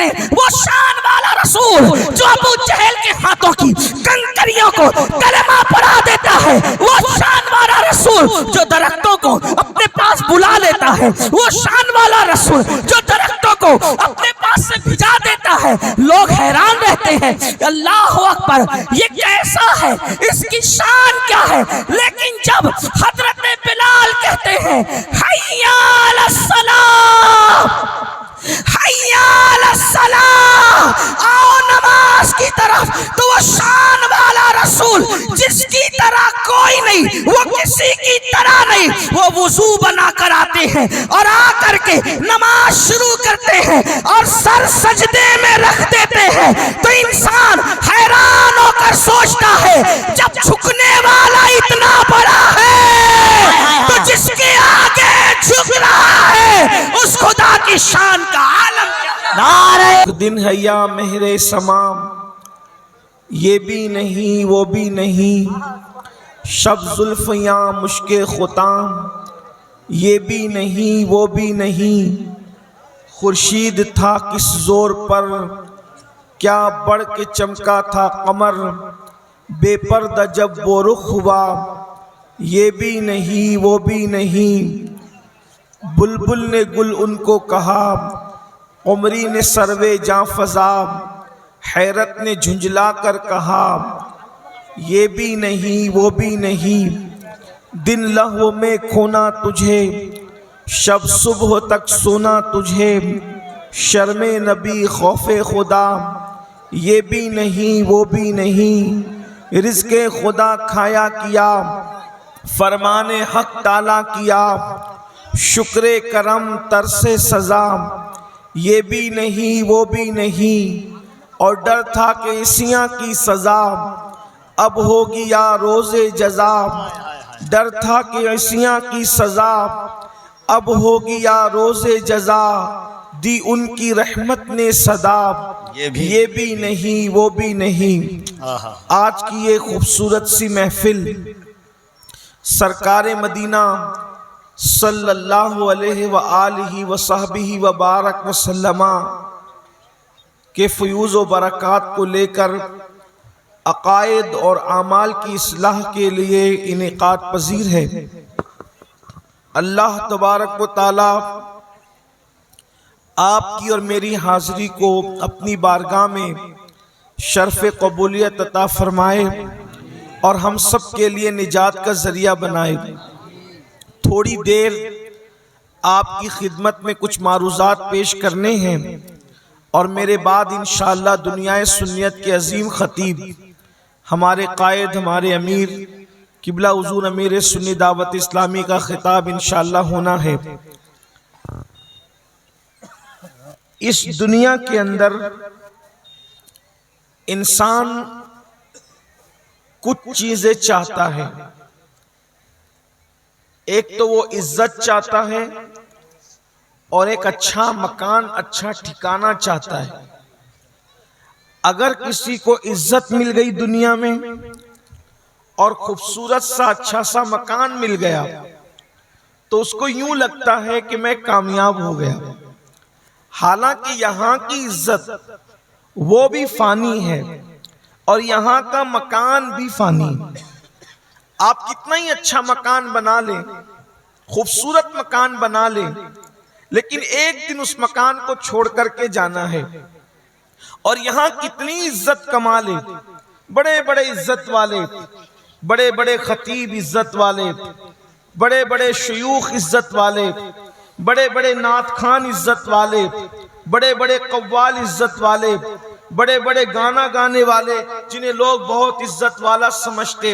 کریں وہ شان والا رسول جو ابو جہل کے ہاتھوں کی کنکریوں کو کلمہ پڑھا دیتا ہے، وہ شان والا رسول جو درختوں کو اپنے پاس بلا لیتا ہے، وہ شان والا رسول جو درختوں کو اپنے پاس سے بھجا دیتا ہے۔ لوگ حیران رہتے ہیں اللہ اکبر یہ کیسا ہے، اس کی شان کیا ہے؟ لیکن جب حضرت بلال کہتے ہیں حی علی الصلاۃ، حی علی الصلاۃ، آؤ نماز کی طرف، تو وہ شان والا رسول جس کی طرح کوئی نہیں، وہ کسی کی طرح نہیں، وہ وضو بنا کر آتے ہیں اور آ کر کے نماز شروع کرتے ہیں اور سر سجدے میں رکھ دیتے ہیں، تو انسان حیران ہو کر سوچتا ہے جب جھکنے والا اتنا بڑا ہے تو جس کے آگے جھک رہا ہے اس خدا کی شان کا عالم کیا؟ دن ہے یا مہر سمام، یہ بھی نہیں وہ بھی نہیں، شب زلف یا مشک ختام، یہ بھی نہیں وہ بھی نہیں، خورشید تھا کس زور پر، کیا بڑھ کے چمکا تھا قمر، بے پردہ جب وہ رخ ہوا، یہ بھی نہیں وہ بھی نہیں، بلبل نے گل ان کو کہا، قمری نے سروے جاں فضا، حیرت نے جھنجلا کر کہا، یہ بھی نہیں وہ بھی نہیں، دن لہو میں کھونا تجھے، شب صبح تک سونا تجھے، شرم نبی خوف خدا، یہ بھی نہیں وہ بھی نہیں، رزق خدا کھایا کیا، فرمان حق تالا کیا، شکر کرم ترس سزا، یہ بھی نہیں وہ بھی نہیں، اور ڈر تھا کہ عصیاں کی سزا اب ہوگی یا روز جزا، ڈر تھا کہ عصیاں کی سزا اب ہوگی یا روز جزا، دی ان کی رحمت نے صدا، یہ بھی نہیں وہ بھی نہیں۔ آج کی یہ خوبصورت سی محفل سرکار مدینہ صلی اللہ علیہ وآلہ وصحبہ وبارک وسلم کے فیوز و برکات کو لے کر عقائد اور اعمال کی اصلاح کے لیے انعقاد پذیر ہے۔ اللہ تبارک و تعالی آپ کی اور میری حاضری کو اپنی بارگاہ میں شرف قبولیت عطا فرمائے اور ہم سب کے لیے نجات کا ذریعہ بنائے۔ تھوڑی دیر آپ کی خدمت میں کچھ معروضات پیش کرنے ہیں اور میرے بعد انشاءاللہ دنیا سنیت کے عظیم خطیب ہمارے قائد ہمارے امیر قبلہ حضور امیر سنی دعوت اسلامی کا خطاب انشاءاللہ ہونا ہے۔ اس دنیا کے اندر انسان کچھ چیزیں چاہتا ہے، ایک تو وہ عزت چاہتا ہے اور ایک اچھا مکان اچھا ٹھکانہ چاہتا ہے۔ اگر کسی کو عزت مل گئی دنیا میں اور خوبصورت سا اچھا سا مکان مل گیا تو اس کو یوں لگتا ہے کہ میں کامیاب ہو گیا، حالانکہ یہاں کی عزت وہ بھی فانی ہے اور یہاں کا مکان بھی فانی ہے۔ آپ کتنا ہی اچھا مکان بنا لیں، خوبصورت مکان بنا لیں، لیکن ایک دن اس مکان کو چھوڑ کر کے جانا ہے۔ اور یہاں کتنی عزت کما لیں، بڑے بڑے عزت والے، بڑے بڑے خطیب عزت والے، بڑے بڑے شیوخ عزت والے، بڑے بڑے نعت خوان عزت والے، بڑے بڑے قوال عزت والے، بڑے بڑے گانا گانے والے جنہیں لوگ بہت عزت والا سمجھتے،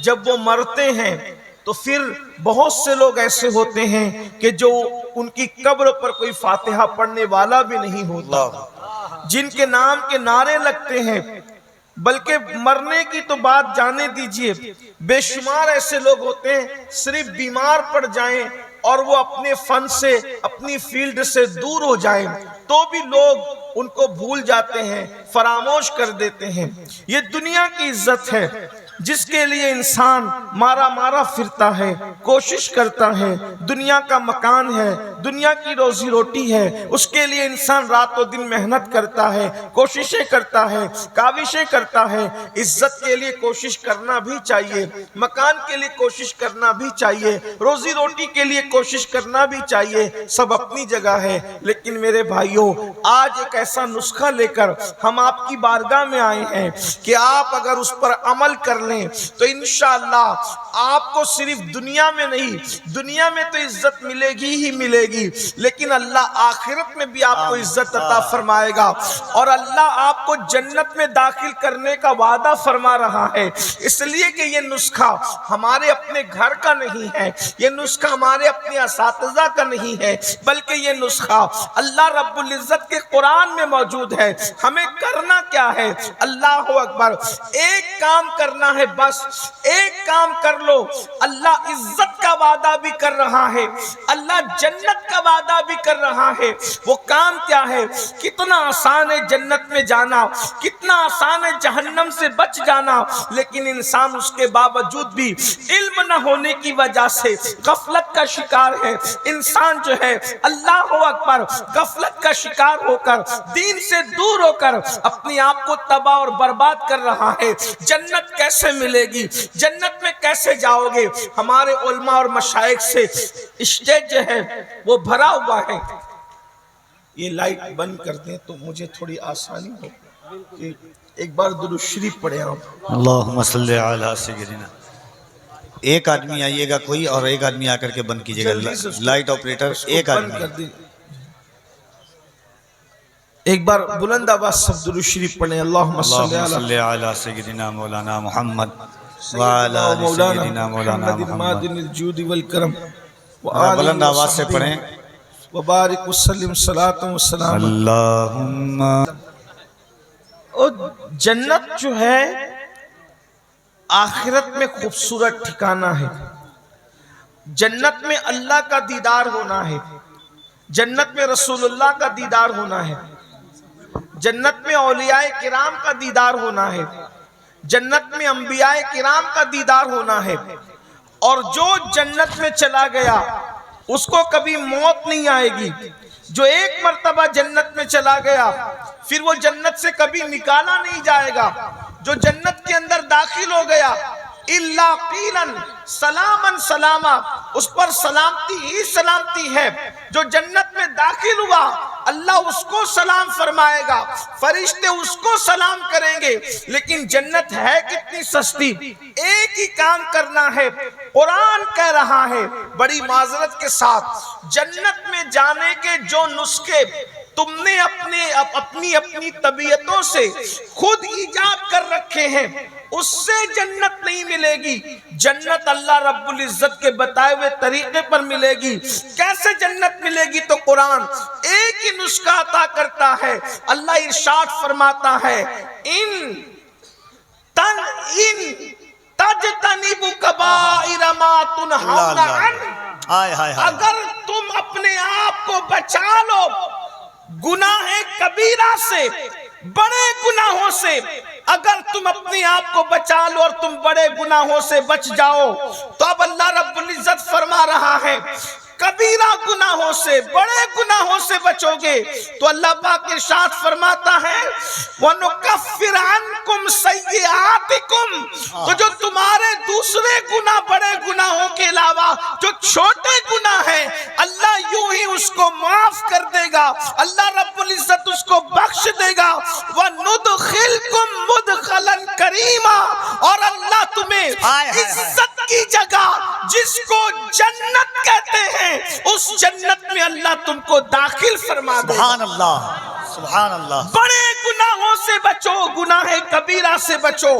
جب وہ مرتے ہیں تو پھر بہت سے لوگ ایسے ہوتے ہیں کہ جو ان کی قبر پر کوئی فاتحہ پڑھنے والا بھی نہیں ہوتا، جن کے نام کے نعرے لگتے ہیں، بلکہ مرنے کی تو بات جانے دیجئے، بے شمار ایسے لوگ ہوتے ہیں صرف بیمار پڑ جائیں اور وہ اپنے فن سے اپنی فیلڈ سے دور ہو جائیں تو بھی لوگ ان کو بھول جاتے ہیں، فراموش کر دیتے ہیں۔ یہ دنیا کی عزت ہے جس کے لیے انسان مارا مارا پھرتا ہے، کوشش کرتا ہے، دنیا کا مکان ہے، دنیا کی روزی روٹی ہے، اس کے لیے انسان رات و دن محنت کرتا ہے، کوششیں کرتا ہے، کاوشیں کرتا ہے۔ عزت کے لیے کوشش کرنا بھی چاہیے، مکان کے لیے کوشش کرنا بھی چاہیے، روزی روٹی کے لیے کوشش کرنا بھی چاہیے، سب اپنی جگہ ہے۔ لیکن میرے بھائیوں، آج ایک ایسا نسخہ لے کر ہم آپ کی بارگاہ میں آئے ہیں کہ آپ اگر اس پر عمل کر لیں تو انشاءاللہ آپ کو صرف دنیا میں نہیں، دنیا میں تو عزت ملے گی ہی ملے گی، لیکن اللہ آخرت میں بھی آپ کو عزت عطا فرمائے گا، اور اللہ آپ کو جنت میں داخل کرنے کا وعدہ فرما رہا ہے۔ اس لیے کہ یہ نسخہ ہمارے اپنے گھر کا نہیں ہے، یہ نسخہ ہمارے اپنے اساتذہ کا نہیں ہے، بلکہ یہ نسخہ اللہ رب العزت کے قرآن میں موجود ہے۔ ہمیں کرنا کیا ہے؟ اللہ اکبر، ایک کام کرنا ہے، بس ایک کام کر لو۔ اللہ عزت کا وعدہ بھی کر رہا ہے، اللہ جنت کا وعدہ بھی کر رہا ہے۔ وہ کام کیا ہے؟ کتنا آسان ہے جنت میں جانا، کتنا آسان ہے جہنم سے بچ جانا، لیکن انسان اس کے باوجود بھی علم نہ ہونے کی وجہ سے غفلت کا شکار ہے۔ انسان جو ہے اللہ اکبر غفلت کا شکار ہو کر، دین سے دور ہو کر اپنے آپ کو تباہ اور برباد کر رہا ہے۔ جنت کیسے ملے گی؟ جنت میں کیسے جاؤ گے؟ ہمارے علماء اور مشائخ سے اسٹیج جو ہے وہ بھرا ہوا ہے۔ یہ لائٹ بند کر دیں تو مجھے تھوڑی آسانی ہو کہ ایک بار درود شریف پڑھیں آپ۔ اللہم صلی علی سیدنا۔ ایک آدمی آئیے گا کوئی، اور ایک آدمی آ کر کے بند کیجئے گا، لائٹ آپریٹر ایک آدمی۔ ایک بار بلند آواز سب درود شریف پڑھیں۔ اللہم صلی علی سیدنا مولانا محمد وعلی آل سیدنا مولانا محمد۔ الجود والکرم بلند آواز سے پڑھیں۔ وبارک وسلم صلاۃ و سلام۔ اللہم اور جنت جو ہے آخرت میں خوبصورت ٹھکانہ ہے۔ جنت میں اللہ کا دیدار ہونا ہے، جنت میں رسول اللہ کا دیدار ہونا ہے، جنت میں اولیاء کرام کا دیدار ہونا ہے، جنت میں انبیاء کرام کا دیدار ہونا ہے۔ اور جو جنت میں چلا گیا اس کو کبھی موت نہیں آئے گی۔ جو ایک مرتبہ جنت میں چلا گیا پھر وہ جنت سے کبھی نکالا نہیں جائے گا۔ جو جنت کے اندر داخل ہو گیا اِلَّا قِيلًا سَلَامًا سَلَامًا، اس پر سلامتی ہی سلامتی ہے۔ جو جنت میں داخل ہوا اللہ اس کو سلام فرمائے گا، فرشتے اس کو سلام کریں گے۔ لیکن جنت ہے کتنی سستی، ایک ہی کام کرنا ہے۔ قرآن کہہ رہا ہے بڑی معذرت کے ساتھ، جنت میں جانے کے جو نسخے تم نے اپنی طبیعتوں سے خود ایجاد کر رکھے ہیں اس سے جنت نہیں ملے گی۔ جنت اللہ رب العزت کے بتائے ہوئے طریقے پر ملے گی۔ کیسے جنت ملے گی؟ تو قرآن ایک ہی نسخہ عطا کرتا ہے۔ اللہ ارشاد فرماتا ہے ان تجتنبوا کبائر ما تنہون عنہ، اگر تم اپنے آپ کو بچا لو گناہ کبیرہ سے، بڑے گناہوں سے، اگر تم اپنے آپ کو بچا لو اور تم بڑے گناہوں سے بچ جاؤ تو اب اللہ رب العزت فرما رہا ہے کبیرہ گناہوں سے، بڑے گناہوں سے بچو گے تو اللہ پاک ارشاد فرماتا ہے وَنُكَفِّرْ عَنْكُمْ سَيِّئَاتِكُمْ، تو جو تمہارے دوسرے گناہ بڑے گناہوں کے علاوہ جو چھوٹے گناہ ہیں اللہ یوں ہی اس کو معاف کر دے گا، اللہ رب العزت اس کو بخش دے گا۔ وَنُدْخِلْكُمْ مُدْخَلًا كَرِيمًا، اور اللہ تمہیں عزت کی جگہ جس کو جنت کہتے ہیں اس جنت میں اللہ تم کو داخل فرما دے۔ سبحان اللہ، سبحان اللہ۔ بڑے گناہوں سے بچو، گناہ کبیرہ سے بچو،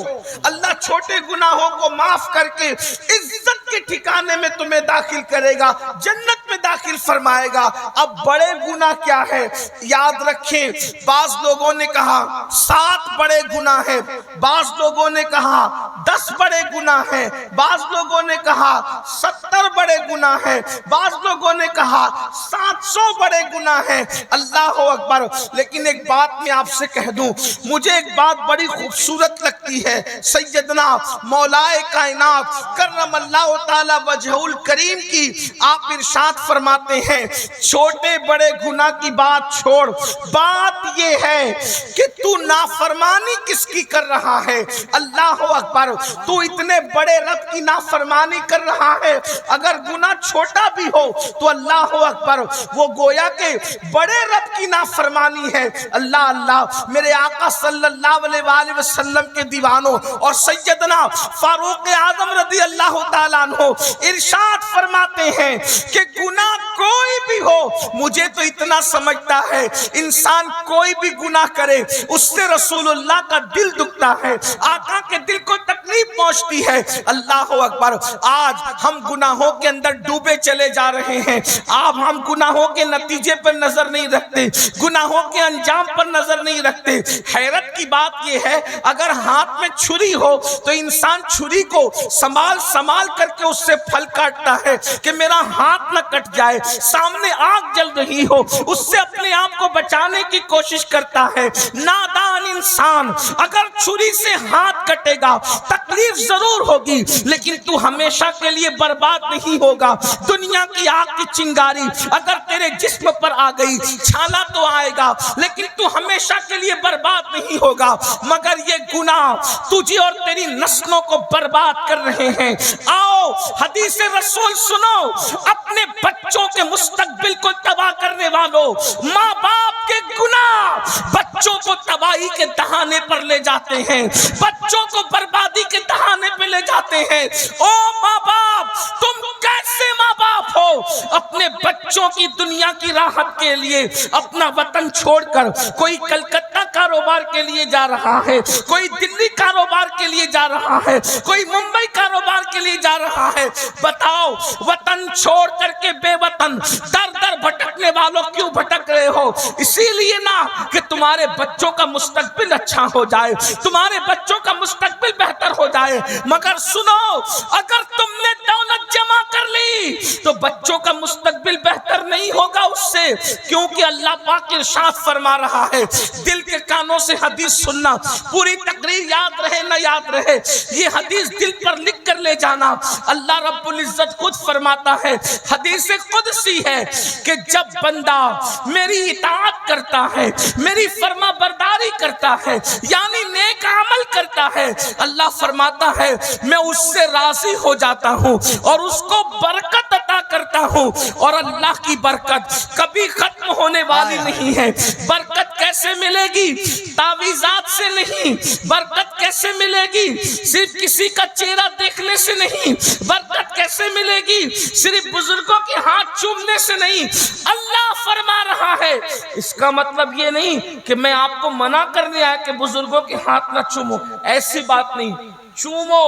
اللہ چھوٹے گناہوں کو معاف کر کے عزت کے ٹھکانے میں تمہیں داخل کرے گا، جنت میں داخل داخل فرمائے گا۔ اب بڑے گناہ کیا ہے یاد رکھیں، بعض لوگوں نے کہا 7 بڑے گناہ ہیں، بعض لوگوں نے کہا 10 بڑے گناہ ہیں، بعض لوگوں نے کہا 70 بڑے گناہ ہیں، بعض لوگوں نے کہا 700 بڑے گناہ ہیں۔ اللہ اکبر۔ لیکن ایک بات میں آپ سے کہہ دوں، مجھے ایک بات بڑی خوبصورت لگتی ہے، سیدنا مولائے کائنات کرم اللہ تعالی وجہ الکریم کی آپ ارشاد فرماتے ہیں چھوٹے بڑے گناہ کی بات چھوڑ، بات یہ ہے کہ تو نافرمانی کس کی کر رہا ہے۔ اللہ اکبر۔ تو اتنے بڑے رب کی نافرمانی کر رہا ہے، اگر گناہ چھوٹا بھی ہو تو اللہ اکبر وہ گویا کہ بڑے رب کی نافرمانی ہے۔ اللہ اللہ، میرے آقا صلی اللہ علیہ وآلہ وسلم کے دیوانوں اور سیدنا فاروق اعظم رضی اللہ تعالیٰ عنہ ارشاد فرماتے ہیں کہ گناہ کوئی بھی ہو، مجھے تو اتنا سمجھتا ہے انسان کوئی بھی گناہ کرے اس سے رسول اللہ کا دل دکھتا ہے، آقا کے دل کو تکلیف پہنچتی ہے۔ اللہ اکبر۔ آج ہم گناہوں کے اندر ڈوبے چلے جا رہے ہیں، اب ہم گناہوں کے نتیجے پر نظر نہیں رکھتے، گناہوں کے انجام پر نظر نہیں رکھتے۔ حیرت کی بات یہ ہے اگر ہاتھ میں چھری ہو تو انسان چھری کو سنبھال کر کے اس سے پھل کاٹتا ہے کہ میرا ہاتھ نہ کٹ جائے، سامنے آگ جل رہی ہو اس سے اپنے آپ کو بچانے کی کوشش کرتا ہے۔ نادان انسان، اگر چھری سے ہاتھ کٹے گا تکلیف ضرور ہوگی لیکن تو ہمیشہ کے لیے برباد نہیں ہوگا۔ دنیا کی آگ کی چنگاری اگر تیرے جسم پر آ گئی چھالا تو آئے گا لیکن تو ہمیشہ کے لیے برباد نہیں ہوگا، مگر یہ گناہ تجھے اور تیری نسلوں کو برباد کر رہے ہیں۔ آؤ حدیث رسول سنو، اپنے بچوں کے مستقبل کو تباہ کرنے والوں، ماں باپ کے گناہ بچوں کو تباہی کے دہانے پر لے جاتے ہیں، بچوں کو بربادی کے دہانے پہ لے جاتے ہیں۔ او ماں باپ، تم کیسے ماں باپ ہو؟ اپنے بچوں کی دنیا کی راحت کے لیے اپنا وطن چھوڑ کر کوئی کلکتہ کاروبار کے لیے جا رہا ہے، کوئی دلی کاروبار کے لیے جا رہا ہے، کوئی ممبئی کاروبار کے لیے جا رہا ہے۔ بتاؤ وطن چھوڑ کر کے بے وطن در در بھٹکنے والوں کیوں بھٹک رہے ہو؟ اسی لیے نا کہ تمہارے بچوں کا مستقبل اچھا ہو جائے، تمہارے بچوں کا مستقبل بہتر ہو جائے۔ مگر سنو، اگر تم نے دولت جمع کر لی تو بچوں کا مستقبل بہتر نہیں ہوگا اس سے، کیونکہ اللہ پاک ارشاد فرما رہا ہے، دل کے کانوں سے حدیث سننا، پوری تقریر یاد رہے نہ یاد رہے یہ حدیث دل پر لکھ کر لے جانا۔ اللہ رب العزت خود فرماتا ہے، حدیث قدسی ہے کہ جب بندہ میری اطاعت کرتا ہے، میری فرما برداری کرتا ہے، یعنی نیک عمل کرتا ہے، اللہ فرماتا ہے میں اس سے راضی ہو جاتا ہوں اور اس کو برکت عطا کرتا ہوں، اور اللہ کی برکت کبھی ختم ہونے والی نہیں ہے۔ برکت کیسے ملے گی؟ تعویذات سے نہیں۔ برکت کیسے ملے گی؟ صرف کسی کا چہرہ دیکھنے سے نہیں۔ برکت کیسے ملے گی؟ صرف بزرگوں کے ہاتھ چومنے سے نہیں۔ اللہ فرما رہا ہے، اس کا مطلب یہ نہیں کہ میں آپ کو منع کرنے آیا کہ بزرگوں کے ہاتھ نہ چومو، ایسی بات نہیں۔ چومو،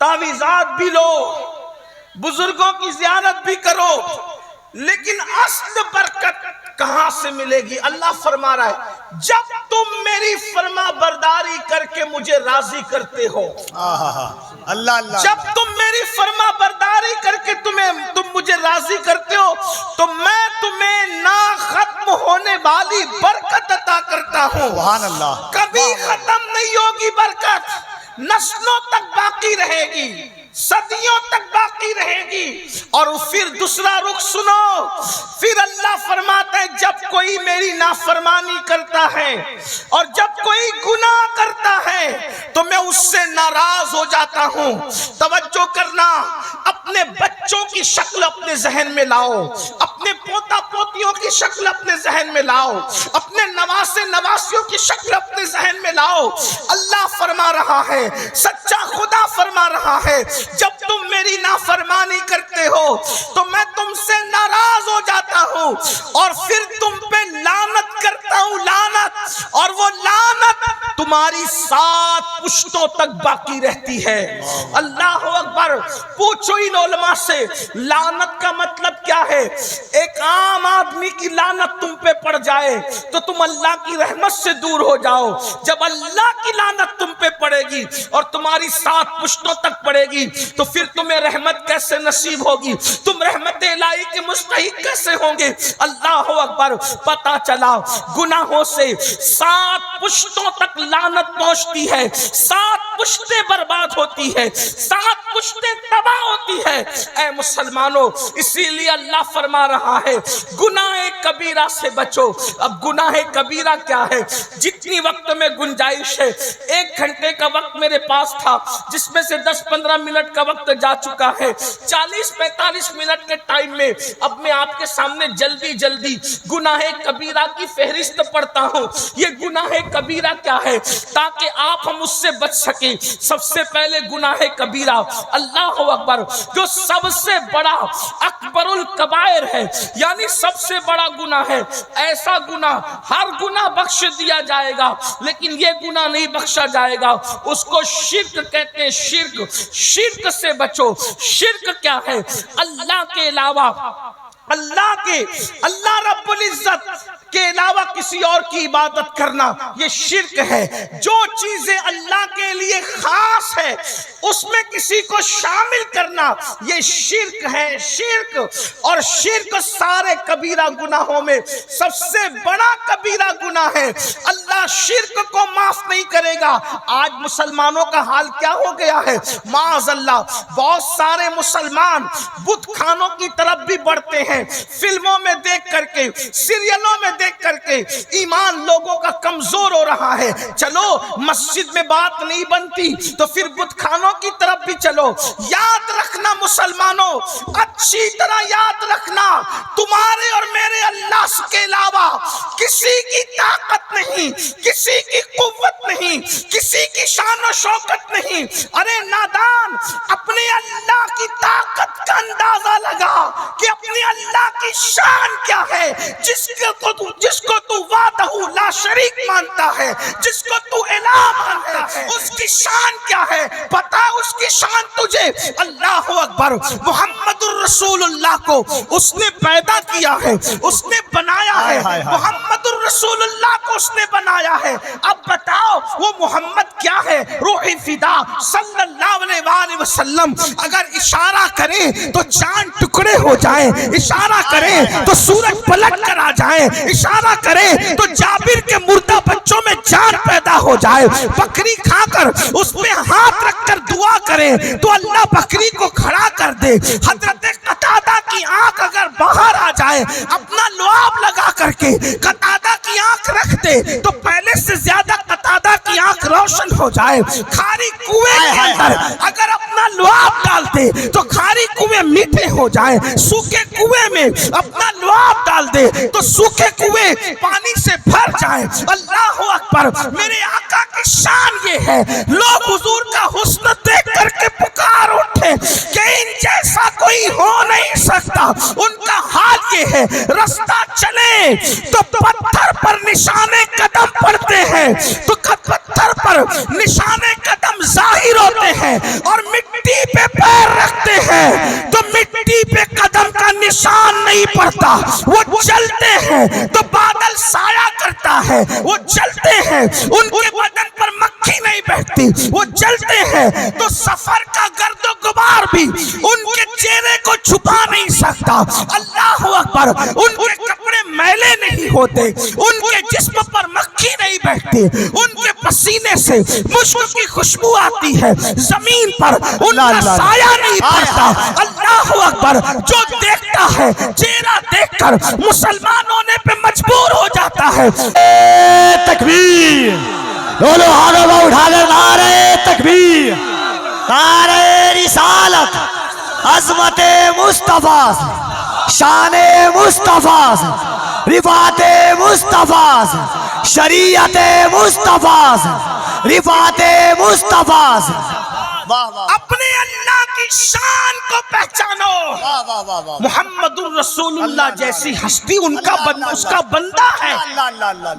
تعویذات بھی لو، بزرگوں کی زیارت بھی کرو، لیکن اصل برکت کہاں سے ملے گی؟ اللہ فرما رہا ہے جب تم میری فرما برداری کر کے مجھے راضی کرتے ہو، اللہ اللہ، جب تم میری فرما برداری کر کے تم مجھے راضی کرتے ہو تو میں تمہیں نہ ختم ہونے والی برکت عطا کرتا ہوں۔ سبحان اللہ، کبھی ختم نہیں ہوگی برکت، نسلوں تک باقی رہے گی، صدیوں تک باقی رہے گی۔ اور پھر دوسرا رخ سنو، پھر اللہ فرماتا ہے جب کوئی میری نافرمانی کرتا ہے اور جب کوئی گناہ کرتا ہے تو میں اس سے ناراض ہو جاتا ہوں۔ توجہ کرنا، اپنے بچوں کی شکل اپنے ذہن میں لاؤ، اپنے پوتا پوتیوں کی شکل اپنے ذہن میں لاؤ، اپنے نواسے نواسیوں کی شکل اپنے ذہن میں لاؤ۔ اللہ فرما رہا ہے، سچا خدا فرما رہا ہے جب تم میری نافرمانی کرتے ہو تو میں تم سے ناراض ہو جاتا ہوں اور پھر تم پہ لعنت کرتا ہوں، لعنت، اور وہ لعنت تمہاری 7 پشتوں تک باقی رہتی ہے۔ اللہ اکبر۔ پوچھو ان علماء سے لعنت کا مطلب کیا ہے؟ ایک عام آدمی کی لعنت تم پہ پڑ جائے تو تم اللہ کی رحمت سے دور ہو جاؤ، جب اللہ کی لعنت تم پہ پڑے گی اور تمہاری 7 پشتوں تک پڑے گی تو پھر تمہیں رحمت کیسے نصیب ہوگی؟ تم رحمت الہی کے مستحق کیسے ہوں گے؟ اللہ اکبر۔ پتہ چلا گناہوں سے 7 پشتوں تک لعنت پہنچتی ہے، 7 پشتیں برباد ہوتی ہے، 7 پشتیں تباہ ہوتی ہے۔ اے مسلمانوں، اسی لیے اللہ فرما رہا ہے گناہ کبیرہ سے بچو۔ اب گناہ کبیرہ کیا ہے؟ جتنی وقت میں گنجائش ہے، 1 گھنٹے کا وقت میرے پاس تھا جس میں سے 10-15 منٹ کا وقت جا چکا ہے، 40-45 منٹ کے ٹائم میں اب میں آپ کے سامنے جلدی جلدی گناہ کبیرہ کی فہرست پڑھتا ہوں۔ یہ گناہ کبیرہ کیا ہے تاکہ آپ ہم اس سے بچ سکیں۔ سب سے پہلے گناہ کبیرہ، اللہ اکبر، جو سب سے بڑا اکبر الکبائر ہے، یعنی سب سے بڑا گناہ ہے۔ ایسا گناہ، ہر گناہ بخش دیا جائے گا لیکن یہ گناہ نہیں بخشا جائے گا، اس کو شرک کہتے ہیں۔ شرک سے بچو۔ شرک کیا ہے؟ اللہ کے علاوہ، اللہ رب العزت کے علاوہ کسی اور کی عبادت کرنا، یہ شرک ہے۔ جو چیزیں اللہ کے لیے خاص ہے اس میں کسی کو شامل کرنا، یہ شرک ہے۔ شرک، اور شرک سارے کبیرہ گناہوں میں سب سے بڑا کبیرہ گناہ ہے۔ اللہ شرک کو معاف نہیں کرے گا۔ آج مسلمانوں کا حال کیا ہو گیا ہے؟ معاذ اللہ، بہت سارے مسلمان بت خانوں کی طرف بھی بڑھتے ہیں۔ فلموں میں دیکھ کر کے، سیریلوں میں دیکھ کر کے ایمان لوگوں کا کمزور ہو رہا ہے۔ چلو مسجد میں بات نہیں بنتی تو پھر بت خانوں کی طرف بھی چلو۔ یاد رکھنا مسلمانوں، اچھی طرح یاد رکھنا، تمہارے اور میرے اللہ کے علاوہ کسی کی طاقت نہیں، کسی کی قوت نہیں، کسی کی شان و شوکت نہیں۔ ارے نادان، اپنے اللہ کی طاقت کا اندازہ لگا کہ اپنے اللہ کی شان کیا ہے، جس کو تو وحدہ لا شریک مانتا ہے، جس کو تو الہ مانتا ہے، اس کی شان کیا ہے؟ پتا اس کی شان تجھے؟ اللہ اکبر۔ محمد الرسول اللہ کو اس نے پیدا کیا ہے، اس نے بنایا ہے۔ محمد الرسول اللہ کو اس نے بنایا ہے۔ اب بتاؤ وہ محمد کیا ہے؟ روح فدا صلی اللہ علیہ وآلہ وسلم اگر اشارہ کریں تو چاند ٹکڑے ہو جائیں، اشارہ کریں تو سورج پلٹ کر آ جائیں، اشارہ کریں تو جابر کے مردہ بچوں میں جان پیدا ہو جائے، بکری کھا کر اس پہ ہاتھ رکھ کر دعا کریں تو اللہ بکری کو کھڑا کر دے۔ حضرت قتادہ کی آنکھ اگر باہر آ جائے، اپنا لعاب لگا کر کے قتادہ کی آنکھ رکھ دے تو پہلے سے زیادہ قتادہ کی آنکھ روشن ہو جائے۔ کھاری کنویں کے اندر اگر اپنا لعاب ڈال دے تو کھاری کنویں میٹھے ہو جائیں، سوکھے کنویں میں اپنا لعاب ڈال دے تو سوکھے کنویں پانی سے بھر جائیں۔ اللہ اکبر۔ میرے آقا کی شان یہ ہے، لوگ حضور کا حسن دیکھ کر کے پکار اٹھے کہ ان جیسا کوئی ہو نہیں سکتا۔ ان کا حال یہ ہے، رستہ چلے تو پتھر پر نشانے قدم پڑتے ہیں، تو پتھر پر نشانے قدم ظاہر ہوتے ہیں، اور مٹی پہ پیر رکھتے ہیں تو مٹی پہ قدم کا نشان نہیں پڑتا۔ وہ چلتے ہیں تو بادل سایہ کرتا ہے، وہ چلتے ہیں ان کے بدن پر مکھی نہیں بیٹھتی، وہ چلتے ہیں تو سفر کا گرد و غبار بھی ان کے چہرے کو چھپا نہیں سکتا۔ اللہ اکبر۔ ان کے کپڑے میلے نہیں ہوتے، ان کے جسم پر مکھی نہیں بیٹھتی، ان کے پسینے سے مشک کی خوشبو آتی ہے، زمین پر ان کا سایہ نہیں پڑتا۔ اللہ اکبر۔ جو دیکھتا ہے چہرہ دیکھ کر مسلمان ہونے پہ مجبور ہو جاتا ہے۔ تکبیر، دونوں ہاتھوں کو اٹھا کر نعرہ تکبیر، نعرہ رسالت، عظمت مصطفیٰ، شان مصطفیٰ، رفعت مصطفیٰ، شریعت مصطفیٰ، رفعت مصطفیٰ۔ اپنے اللہ کی شان کو پہچانو۔ محمد الرسول اللہ جیسی ہستی اس کا بندہ ہے۔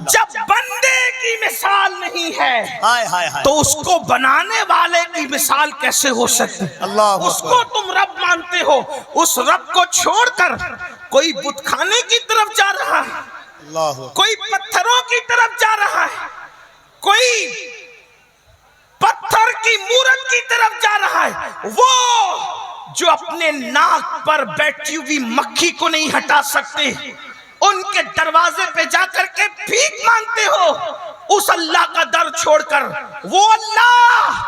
جب بندے کی مثال نہیں ہے ہائے ہائے ہائے تو اس کو بنانے والے کی مثال کیسے ہو سکتی؟ اللہ اس کو تم رب مانتے ہو، اس رب کو چھوڑ کر کوئی بت خانے کی طرف جا رہا ہے، اللہ کوئی پتھروں کی طرف جا رہا ہے، کوئی پتھر کی مورت کی طرف جا رہا ہے، وہ جو اپنے ناک پر بیٹھی ہوئی مکھی کو نہیں ہٹا سکتے، ان کے دروازے پہ جا کر کے بھیک مانگتے ہو اس اللہ کا در چھوڑ کر، وہ اللہ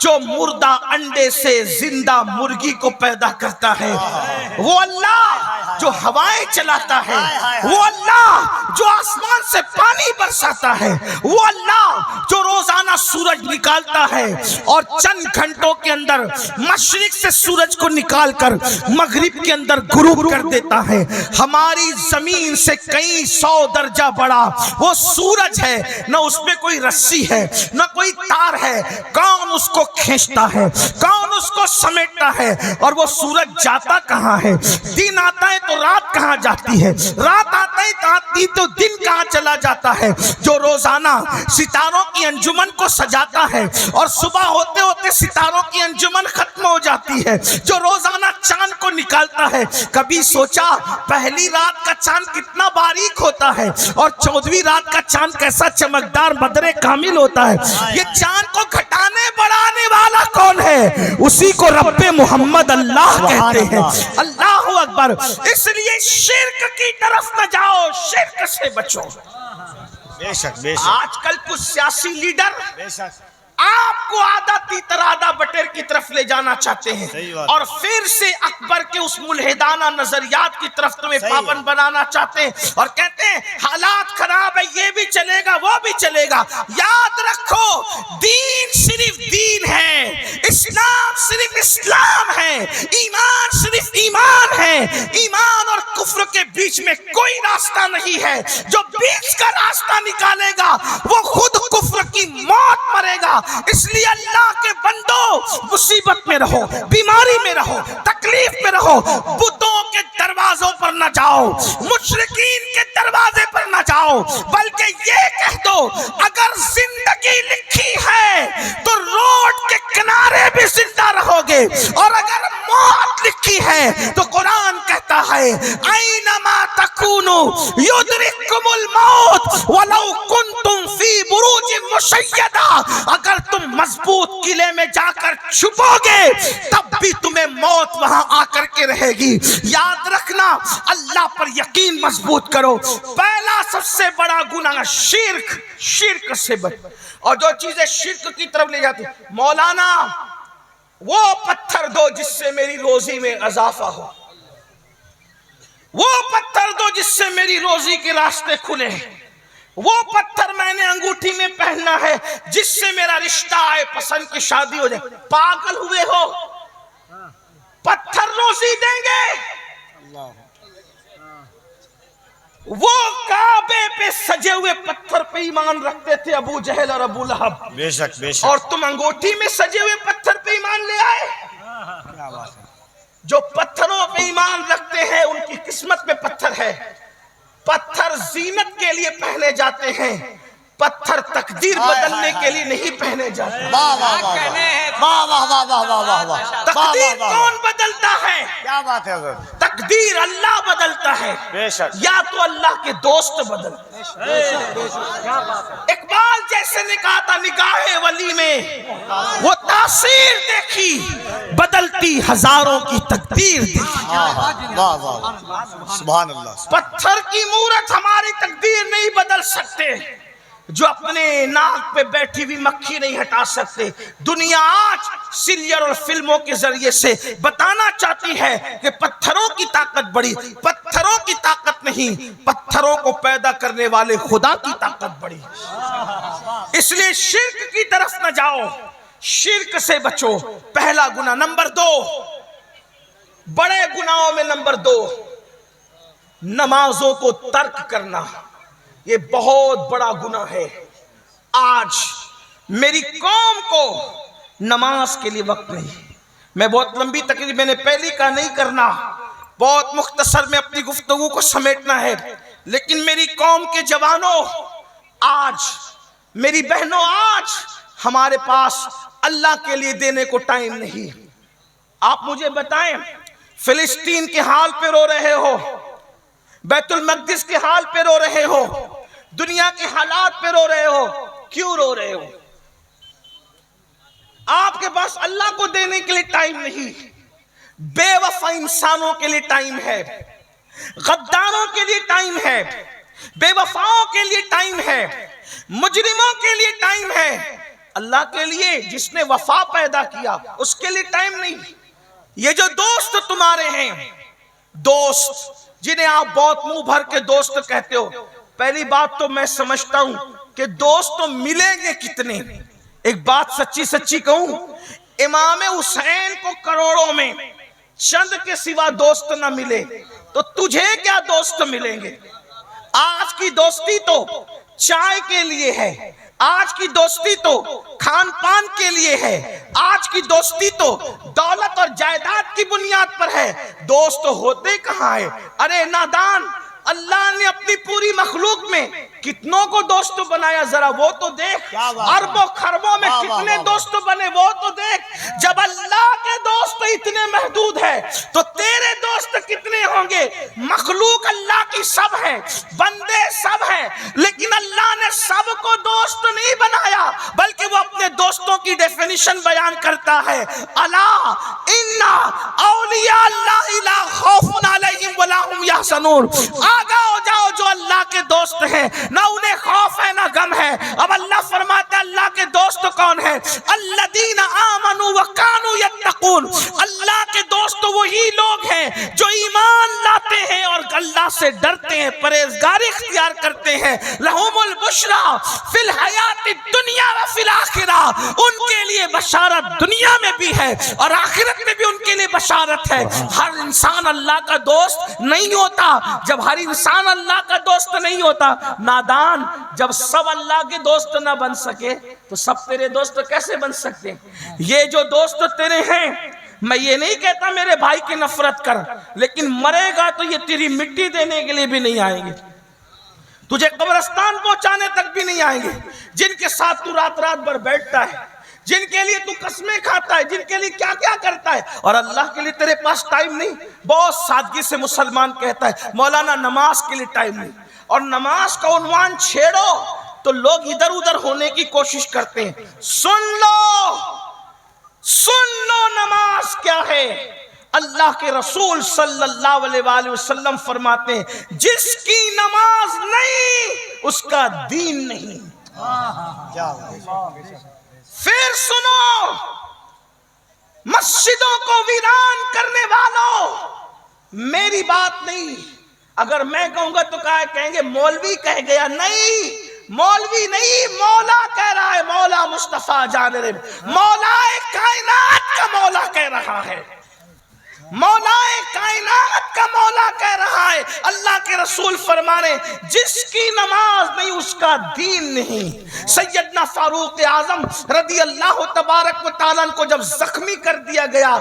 جو مردہ انڈے سے زندہ مرغی کو پیدا کرتا ہے، وہ اللہ جو ہوائیں چلاتا ہے، وہ اللہ جو آسمان سے پانی برساتا ہے، وہ اللہ جو روزانہ سورج نکالتا ہے اور چند گھنٹوں کے اندر مشرق سے سورج کو نکال کر مغرب کے اندر غروب کر دیتا ہے، ہماری زمین سے کئی 100 درجہ بڑا وہ سورج ہے، نہ اس میں کوئی رسی ہے نہ کوئی تار ہے، کون اس کو کھینچتا ہے، کون اس کو سمیٹتا ہے، اور وہ سورج جاتا کہاں ہے؟ دن آتا ہے تو رات کہاں جاتی ہے، رات آتی تو دن کہاں چلا جاتا ہے، جو روزانہ ستاروں کی انجمن کو سجاتا ہے اور صبح ہوتے ہوتے ستاروں کی انجمن ختم ہو جاتی ہے، جو روزانہ چاند کو نکالتا ہے، کبھی سوچا پہلی رات کا چاند کتنا باریک ہوتا ہے اور 14ویں رات کا چاند کیسا چمکدار بدر کامل ہوتا ہے؟ یہ چاند کو گھٹانے بڑھانے والا کون ہے؟ اسی کو رب محمد اللہ کہتے ہیں، اللہ اکبر۔ اس لیے شرک کی طرف نہ جاؤ، شرک سے بچو۔ بے شک بے شک آج کل کچھ سیاسی لیڈر بے شک آپ کو آدھا تیتر آدھا بٹیر کی طرف لے جانا چاہتے ہیں صحیح بات۔ اور پھر سے اکبر کے اس ملحدانہ نظریات کی طرف تمہیں صحیح پابند بنانا چاہتے ہیں اور کہتے ہیں حالات خراب ہے، یہ بھی چلے گا وہ بھی چلے گا۔ یاد رکھو دین صرف دین ہے، اسلام صرف اسلام ہے، ایمان صرف ایمان ہے، ایمان اور کفر کے بیچ میں کوئی راستہ نہیں ہے۔ جو بیچ کا راستہ نکالے گا وہ خود کفر کی موت مرے گا۔ اس لیے اللہ کے بندو مصیبت میں رہو، بیماری میں رہو، تکلیف میں رہو، بتوں کے دروازوں پر نہ جاؤ، مشرکین کے دروازے پر نہ جاؤ، بلکہ یہ کہہ دو اگر زندگی لکھی ہے تو روڈ کے کنارے بھی زندہ رہو گے، اور اگر موت لکھی ہے تو قرآن کہتا ہے اینما تکونوا یدرککم الموت ولو کنتم فی بروج مشیدہ۔ اگر تم مضبوط قلعے میں جا کر چھپو گے تب بھی تمہیں موت وہاں آ کر کے رہے گی۔ یاد رکھنا اللہ پر یقین مضبوط کرو۔ پہلا سب سے بڑا گناہ شرک، شرک سے بچ، اور جو چیزیں شرک کی طرف لے جاتی، مولانا وہ پتھر دو جس سے میری روزی میں اضافہ ہو، وہ پتھر دو جس سے میری روزی کے راستے کھلے، وہ پتھر میں نے انگوٹھی میں پہننا ہے جس سے میرا رشتہ آئے، پسند کی شادی ہو جائے۔ پاگل ہوئے ہو؟ پتھر روزی دیں گے؟ وہ کعبے پہ سجے ہوئے پتھر پہ ایمان رکھتے تھے ابو جہل اور ابو لہب، بے شک بے شک اور تم انگوٹھی میں سجے ہوئے پتھر پہ ایمان لے آئے۔ جو پتھروں پہ ایمان رکھتے ہیں ان کی قسمت میں پتھر ہے۔ پتھر زینت کے لیے پہنے جاتے ہیں، پتھر تقدیر بدلنے کے لیے نہیں پہنے جاتے۔ واہ واہ واہ واہ واہ واہ واہ واہ واہ واہ، تقدیر کون بدلتا ہے؟ کیا بات ہے حضرت، تقدیر اللہ بدلتا ہے، بے شک یا تو اللہ کے دوست بدلتے ہیں۔ اقبال جیسے نے کہا تھا نگاہ ولی میں وہ تاثیر دیکھی، بدلتی ہزاروں کی تقدیر دیکھی۔ واہ واہ سبحان اللہ۔ پتھر کی مورت ہماری تقدیر نہیں بدل سکتے، جو اپنے ناک پہ بیٹھی ہوئی مکھی نہیں ہٹا سکتے۔ دنیا آج سیریل اور فلموں کے ذریعے سے بتانا چاہتی ہے کہ پتھروں کی طاقت بڑی، پتھروں کی طاقت نہیں، پتھروں کو پیدا کرنے والے خدا کی طاقت بڑی۔ اس لیے شرک کی طرف نہ جاؤ، شرک سے بچو۔ پہلا گناہ۔ نمبر 2، بڑے گناہوں میں نمبر 2، نمازوں کو ترک کرنا۔ یہ بہت بڑا گناہ ہے۔ آج میری قوم کو نماز کے لیے وقت نہیں۔ میں بہت لمبی تقریر میں نے پہلی کہا نہیں کرنا، بہت مختصر میں اپنی گفتگو کو سمیٹنا ہے، لیکن میری قوم کے جوانوں، آج میری بہنوں آج ہمارے پاس اللہ کے لیے دینے کو ٹائم نہیں. آپ مجھے بتائیں فلسطین کے حال پہ رو رہے ہو, بیت المقدس کے حال پہ رو رہے ہو, دنیا کے حالات پہ رو رہے ہو, کیوں رو رہے ہو؟ آپ کے پاس اللہ کو دینے کے لیے ٹائم نہیں, بے وفا انسانوں کے لیے ٹائم ہے, غداروں کے لیے ٹائم ہے, بے وفاؤں کے لیے ٹائم ہے, مجرموں کے لیے ٹائم ہے. اللہ کے لیے جس نے وفا پیدا کیا اس کے لیے ٹائم نہیں. یہ جو دوست تمہارے ہیں, دوست جنہیں آپ بہت منہ بھر کے دوست کہتے ہو, پہلی بات تو میں سمجھتا ہوں کہ دوست تو ملیں گے کتنے. ایک بات سچی سچی کہوں, امام حسین کو کروڑوں میں چند کے سوا دوست نہ ملے تو تجھے کیا دوست ملیں گے؟ آج کی دوستی تو چائے کے لیے ہے, آج کی دوستی تو کھان پان کے لیے ہے, آج کی دوستی تو دولت اور جائیداد کی بنیاد پر ہے. دوست ہوتے کہاں ہے؟ ارے نادان, اللہ نے اپنی پوری مخلوق میں کتنوں کو دوست بنایا, ذرا وہ تو دیکھ. اربوں خربوں میں کتنے دوست بنے وہ تو دیکھ. جب اللہ کے دوست اتنے محدود ہے تو تیرے دوست کتنے ہوں گے؟ مخلوق اللہ کی سب ہے, بندے سب ہیں, لیکن اللہ نے سب کو دوست نہیں بنایا بلکہ وہ اپنے دوستوں کی ڈیفینیشن بیان کرتا ہے. الا ان اولیاء اللہ لا خوف علیہم ولا هم یحزنون. آگاہ ہو جاؤ, جو اللہ کے دوست ہیں نہ انہیں خوف ہے نہ غم ہے. اب اللہ فرماتا ہے اللہ کے دوست کون ہیں؟ الذین آمنوا وکانوا یتقون. اللہ کے دوست وہی لوگ ہیں جو ایمان لاتے ہیں اور اللہ سے ڈرتے ہیں, پرہیزگاری اختیار کرتے ہیں. لہم البشری فی الحیات الدنیا و فی الاخرہ. ان کے لیے بشارت دنیا میں بھی ہے اور آخرت میں بھی ان کے لیے بشارت ہے. ہر انسان اللہ کا دوست نہیں ہوتا. جب ہر انسان اللہ کا دوست نہیں ہوتا, نادان, جب سب اللہ کے دوست نہ بن سکے تو سب تیرے دوست کیسے بن سکتے ہیں؟ یہ جو دوست تیرے ہیں, میں یہ نہیں کہتا میرے بھائی کی نفرت کر, لیکن مرے گا تو یہ تیری مٹی دینے کے لیے بھی نہیں آئیں گے, تجھے قبرستان پہنچانے تک بھی نہیں آئیں گے. جن کے ساتھ تو رات رات بھر بیٹھتا ہے, جن کے لیے تو قسمیں کھاتا ہے, جن کے لیے کیا کیا کرتا ہے, اور اللہ کے لیے تیرے پاس ٹائم نہیں. بہت سادگی سے مسلمان کہتا ہے مولانا نماز کے لیے ٹائم نہیں, اور نماز کا عنوان چھیڑو تو لوگ ادھر ادھر ہونے کی کوشش کرتے ہیں. سن لو نماز کیا ہے. اللہ کے رسول صلی اللہ علیہ وآلہ وسلم فرماتے ہیں جس کی نماز نہیں اس کا دین نہیں. پھر سنو, مسجدوں کو ویران کرنے والوں, میری بات نہیں. اگر میں کہوں گا تو کہیں گے مولوی کہہ گیا. نہیں, مولوی نہیں, مولا کہہ رہا ہے. مولا مصطفیٰ جانب, مولا کائنات کا مولا کہہ رہا ہے. مولا کائنات کا مولا کہہ رہا ہے. اللہ کے رسول فرمانے جس کی نماز نہیں اس کا دین نہیں. سیدنا فاروق اعظم رضی اللہ تبارک و تعالیٰ کو جب زخمی کر دیا گیا,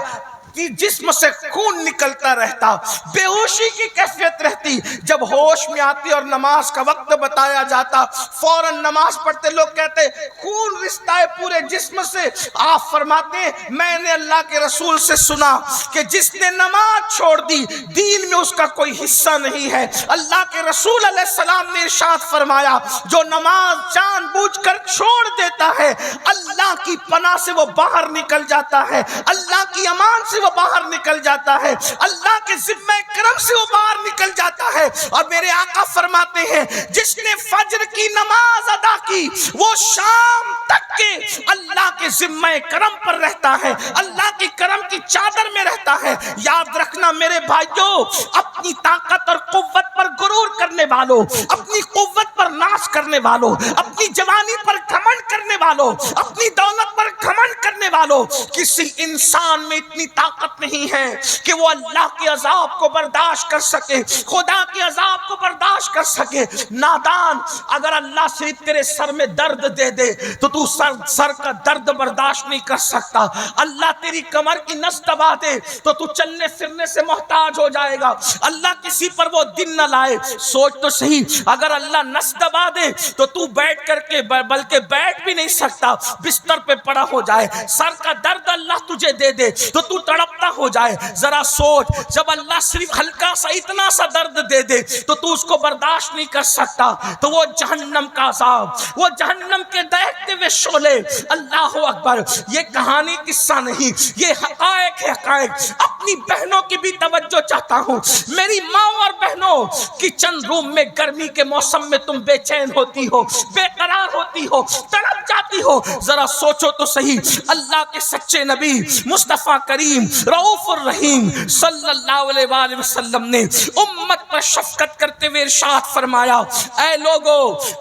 جسم سے خون نکلتا رہتا, بے ہوشی کی کیفیت رہتی, جب ہوش میں آتی اور نماز کا وقت بتایا جاتا فوراً نماز پڑھتے. لوگ کہتے خون رستا ہے پورے جسم سے. آپ فرماتے ہیں میں نے اللہ کے رسول سے سنا کہ جس نے نماز چھوڑ دی دین میں اس کا کوئی حصہ نہیں ہے. اللہ کے رسول علیہ السلام نے ارشاد فرمایا جو نماز جان بوجھ کر چھوڑ دیتا ہے اللہ کی پناہ سے وہ باہر نکل جاتا ہے, اللہ کی امان سے وہ باہر نکل جاتا ہے, اللہ کے ذمہ کرم سے وہ باہر نکل جاتا ہے. اور میرے آقا فرماتے ہیں جس نے فجر کی نماز ادا کی وہ شام تک کے اللہ کے ذمہ کرم پر رہتا ہے, اللہ کی کرم کی چادر میں رہتا ہے. یاد رکھنا میرے بھائیوں, اپنی طاقت اور قوت پر غرور کرنے والوں, اپنی قوت پر ناز کرنے والوں, اپنی جوانی پر گھمنڈ کرنے والوں, اپنی دولت پر گھمنڈ کرنے پڑھنے والوں، کسی انسان میں اتنی طاقت نہیں ہے کہ وہ اللہ کے عذاب کو برداشت کر سکے، خدا کے عذاب کو برداشت کر سکے۔ نادان، اگر اللہ صرف تیرے سر میں درد دے دے تو تو سر کا درد برداشت نہیں کر سکتا۔ اللہ تیری کمر کی نس دبا دے تو تو چلنے پھرنے سے محتاج ہو جائے گا۔ اللہ کسی پر وہ دن نہ لائے، سوچ تو صحیح، اگر اللہ نس دبا دے تو تو بیٹھ کر کے بلکہ بیٹھ بھی نہیں سکتا، بستر پہ پڑا ہو جائے۔ سر کا درد اللہ تجھے دے دے تو تو تڑپتا ہو جائے۔ ذرا سوچ، جب اللہ صرف ہلکا سا اتنا سا درد دے دے تو تو اس کو برداشت نہیں کر سکتا، تو وہ جہنم کا عذاب، وہ جہنم کے دہتے ہوئے شعلے۔ اللہ اکبر، یہ کہانی قصہ نہیں، یہ حقائق ہے، حقائق۔ اپنی بہنوں کی بھی توجہ چاہتا ہوں، میری ماں اور بہنوں، کچن روم میں گرمی کے موسم میں تم بے چین ہوتی ہو، بے قرار ہوتی ہو، تڑپ جاتی ہو۔ ذرا سوچو تو صحیح، اللہ کے سچے نبی مصطفیٰ کریم رؤوف الرحیم صلی اللہ علیہ وآلہ وسلم نے امت پر شفقت کرتے ہوئے ارشاد فرمایا، اے لوگو،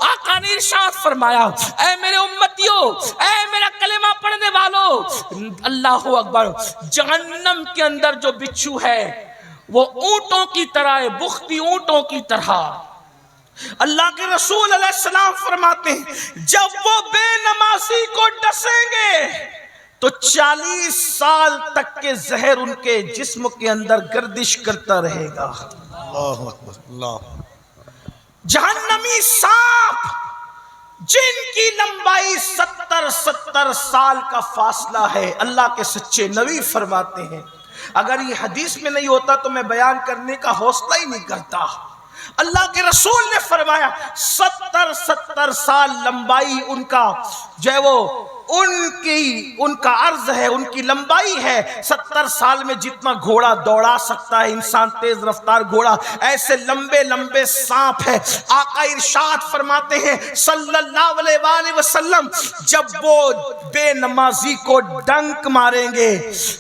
آقا نے ارشاد فرمایا، اے میرے امتیوں، اے میرا کلمہ پڑھنے والوں، اللہ اکبر، جہنم کے اندر جو بچھو ہے وہ اونٹوں کی طرح ہے، بختی اونٹوں کی طرح۔ اللہ کے رسول علیہ السلام فرماتے ہیں جب وہ بے نمازی کو ڈسیں گے تو 40 سال تک کے زہر ان کے جسم کے اندر گردش کرتا رہے گا۔ اللہ اکبر، اللہ۔ جہنمی سانپ جن کی لمبائی 70 سال کا فاصلہ ہے، اللہ کے سچے نبی فرماتے ہیں، اگر یہ حدیث میں نہیں ہوتا تو میں بیان کرنے کا حوصلہ ہی نہیں کرتا۔ اللہ کے رسول نے فرمایا 70 سال لمبائی ان کا جو ہے وہ ان کا عرض ہے، ان کی لمبائی ہے۔ 70 سال میں جتنا گھوڑا دوڑا سکتا ہے انسان، تیز رفتار گھوڑا، ایسے لمبے لمبے سانپ ہے۔ آقا ارشاد فرماتے ہیں صلی اللہ علیہ وآلہ وسلم، جب وہ بے نمازی کو ڈنک ماریں گے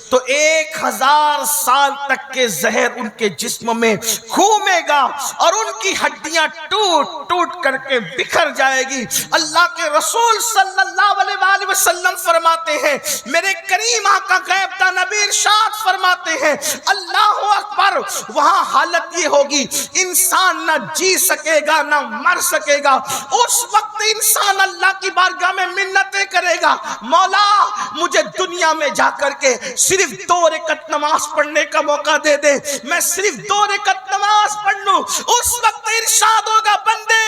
تو 1000 سال تک کے زہر ان کے جسم میں گھومے گا اور ان کی ہڈیاں ٹوٹ ٹوٹ کر کے بکھر جائے گی۔ اللہ کے رسول صلی اللہ علیہ وآلہ وسلم فرماتے ہیں، میرے کریم آقا غیب داں نبی ارشاد فرماتے ہیں، اللہ اکبر، وہاں حالت یہ ہوگی انسان نہ جی سکے گا نہ مر سکے گا۔ اس وقت انسان اللہ کی بارگاہ میں منتیں کرے گا، مولا مجھے دنیا میں جا کر کے صرف 2 رکعت نماز پڑھنے کا موقع دے دے، میں صرف 2 رکعت نماز پڑھ لوں۔ اس وقت ارشاد ہوگا، بندے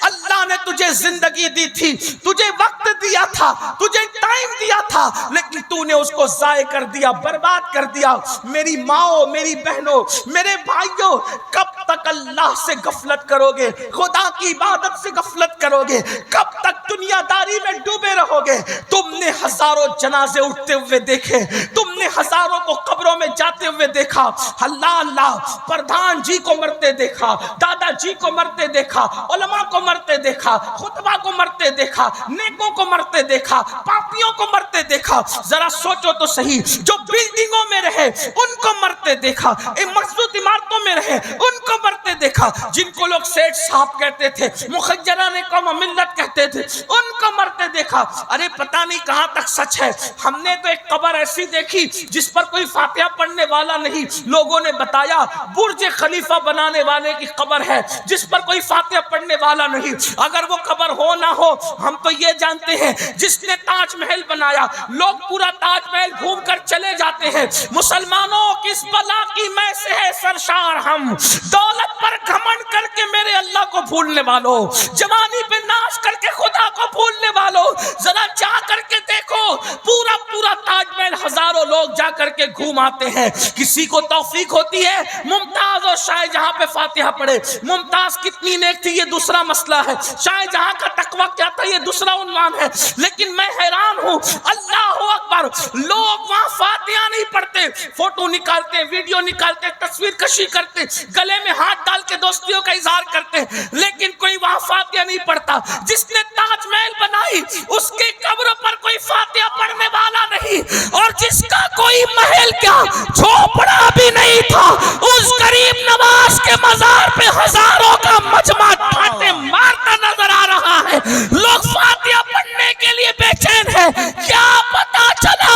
اللہ نے تجھے زندگی دی تھی، تجھے وقت دیا تھا، تجھے ٹائم دیا تھا، لیکن تو نے اس کو ضائع کر دیا، برباد کر دیا۔ میری ماں، میری بہنوں، میرے بھائیوں، کب تک اللہ سے غفلت کرو گے، خدا کی عبادت سے غفلت کرو گے؟ کب تک دنیا داری میں ڈوبے رہو گے؟ تم نے ہزاروں جنازے اٹھتے ہوئے دیکھے، تم نے ہزاروں کو قبروں میں جاتے ہوئے دیکھا، اللہ اللہ، پردھان جی کو مرتے دیکھا، دادا جی کو مرتے دیکھا، علماء کو مرتے دیکھا، خطبہ کو مرتے دیکھا، نیکوں کو مرتے دیکھا، پاپیوں کو مرتے دیکھا۔ ذرا سوچو تو صحیح، جو بلڈنگوں میں رہے ان کو مرتے دیکھا، مضبوط عمارتوں میں رہے ان کو مرتے دیکھا، جن کو لوگ سیٹ صاحب کہتے تھے، مخجران قوم ملت کہتے تھے، ان کو مرتے دیکھا۔ ارے پتہ نہیں کہاں تک سچ ہے۔ ہم نے تو ایک قبر ایسی دیکھی جس پر کوئی فاتحہ پڑھنے والا نہیں، لوگوں نے بتایا برج خلیفہ بنانے والے کی قبر ہے جس پر کوئی فاتحہ پڑھنے والا نہیں۔ اگر وہ قبر ہو نہ ہو، ہم تو یہ جانتے ہیں جس نے تاج محل بنایا، لوگ پورا تاج محل گھوم کر چلے جاتے ہیں۔ مسلمانوں، کس بلا کی میں سے ہے سرشار ہم، دولت پر گھمنڈ کر کے میرے اللہ کو بھولنے والوں، جوانی پہ ناز کر کے خدا کو بھولنے والوں، ذرا جا کر کے دیکھو، پورا تاج محل ہزاروں لوگ جا کر کے گھوم آتے ہیں۔ کسی کو توفیق ہوتی ہے ممتاز اور شاہ جہاں پہ فاتحہ پڑھے۔ ممتاز کتنی نیک تھی یہ دوسرا مسئلہ ہے، شاہ جہاں کا تقوی کیا تھا یہ دوسرا عنوان ہے، لیکن میں حیران ہوں، اللہ اکبر، لوگ وہاں فاتحہ نہیں پڑھتے، فوٹو نکالتے، ویڈیو نکالتے، تصویر کشی کرتے، گلے میں ہاتھ ڈال کے دوستیوں کا اظہار کرتے، لیکن کوئی وہاں فاتحہ نہیں پڑھتا۔ جس نے تاج محل بنائی اس کی قبر پر کوئی فاتحہ پڑھنے والا نہیں، اور جس کا کوئی محل کیا جھوپڑا بھی نہیں تھا، اس غریب نواز کے مزار پہ ہزاروں کا مجمع ٹھاٹے مارتا نظر آ رہا ہے۔ لوگ فاتحہ پڑھنے کے لیے بے چین ہے، کیا پتا چلا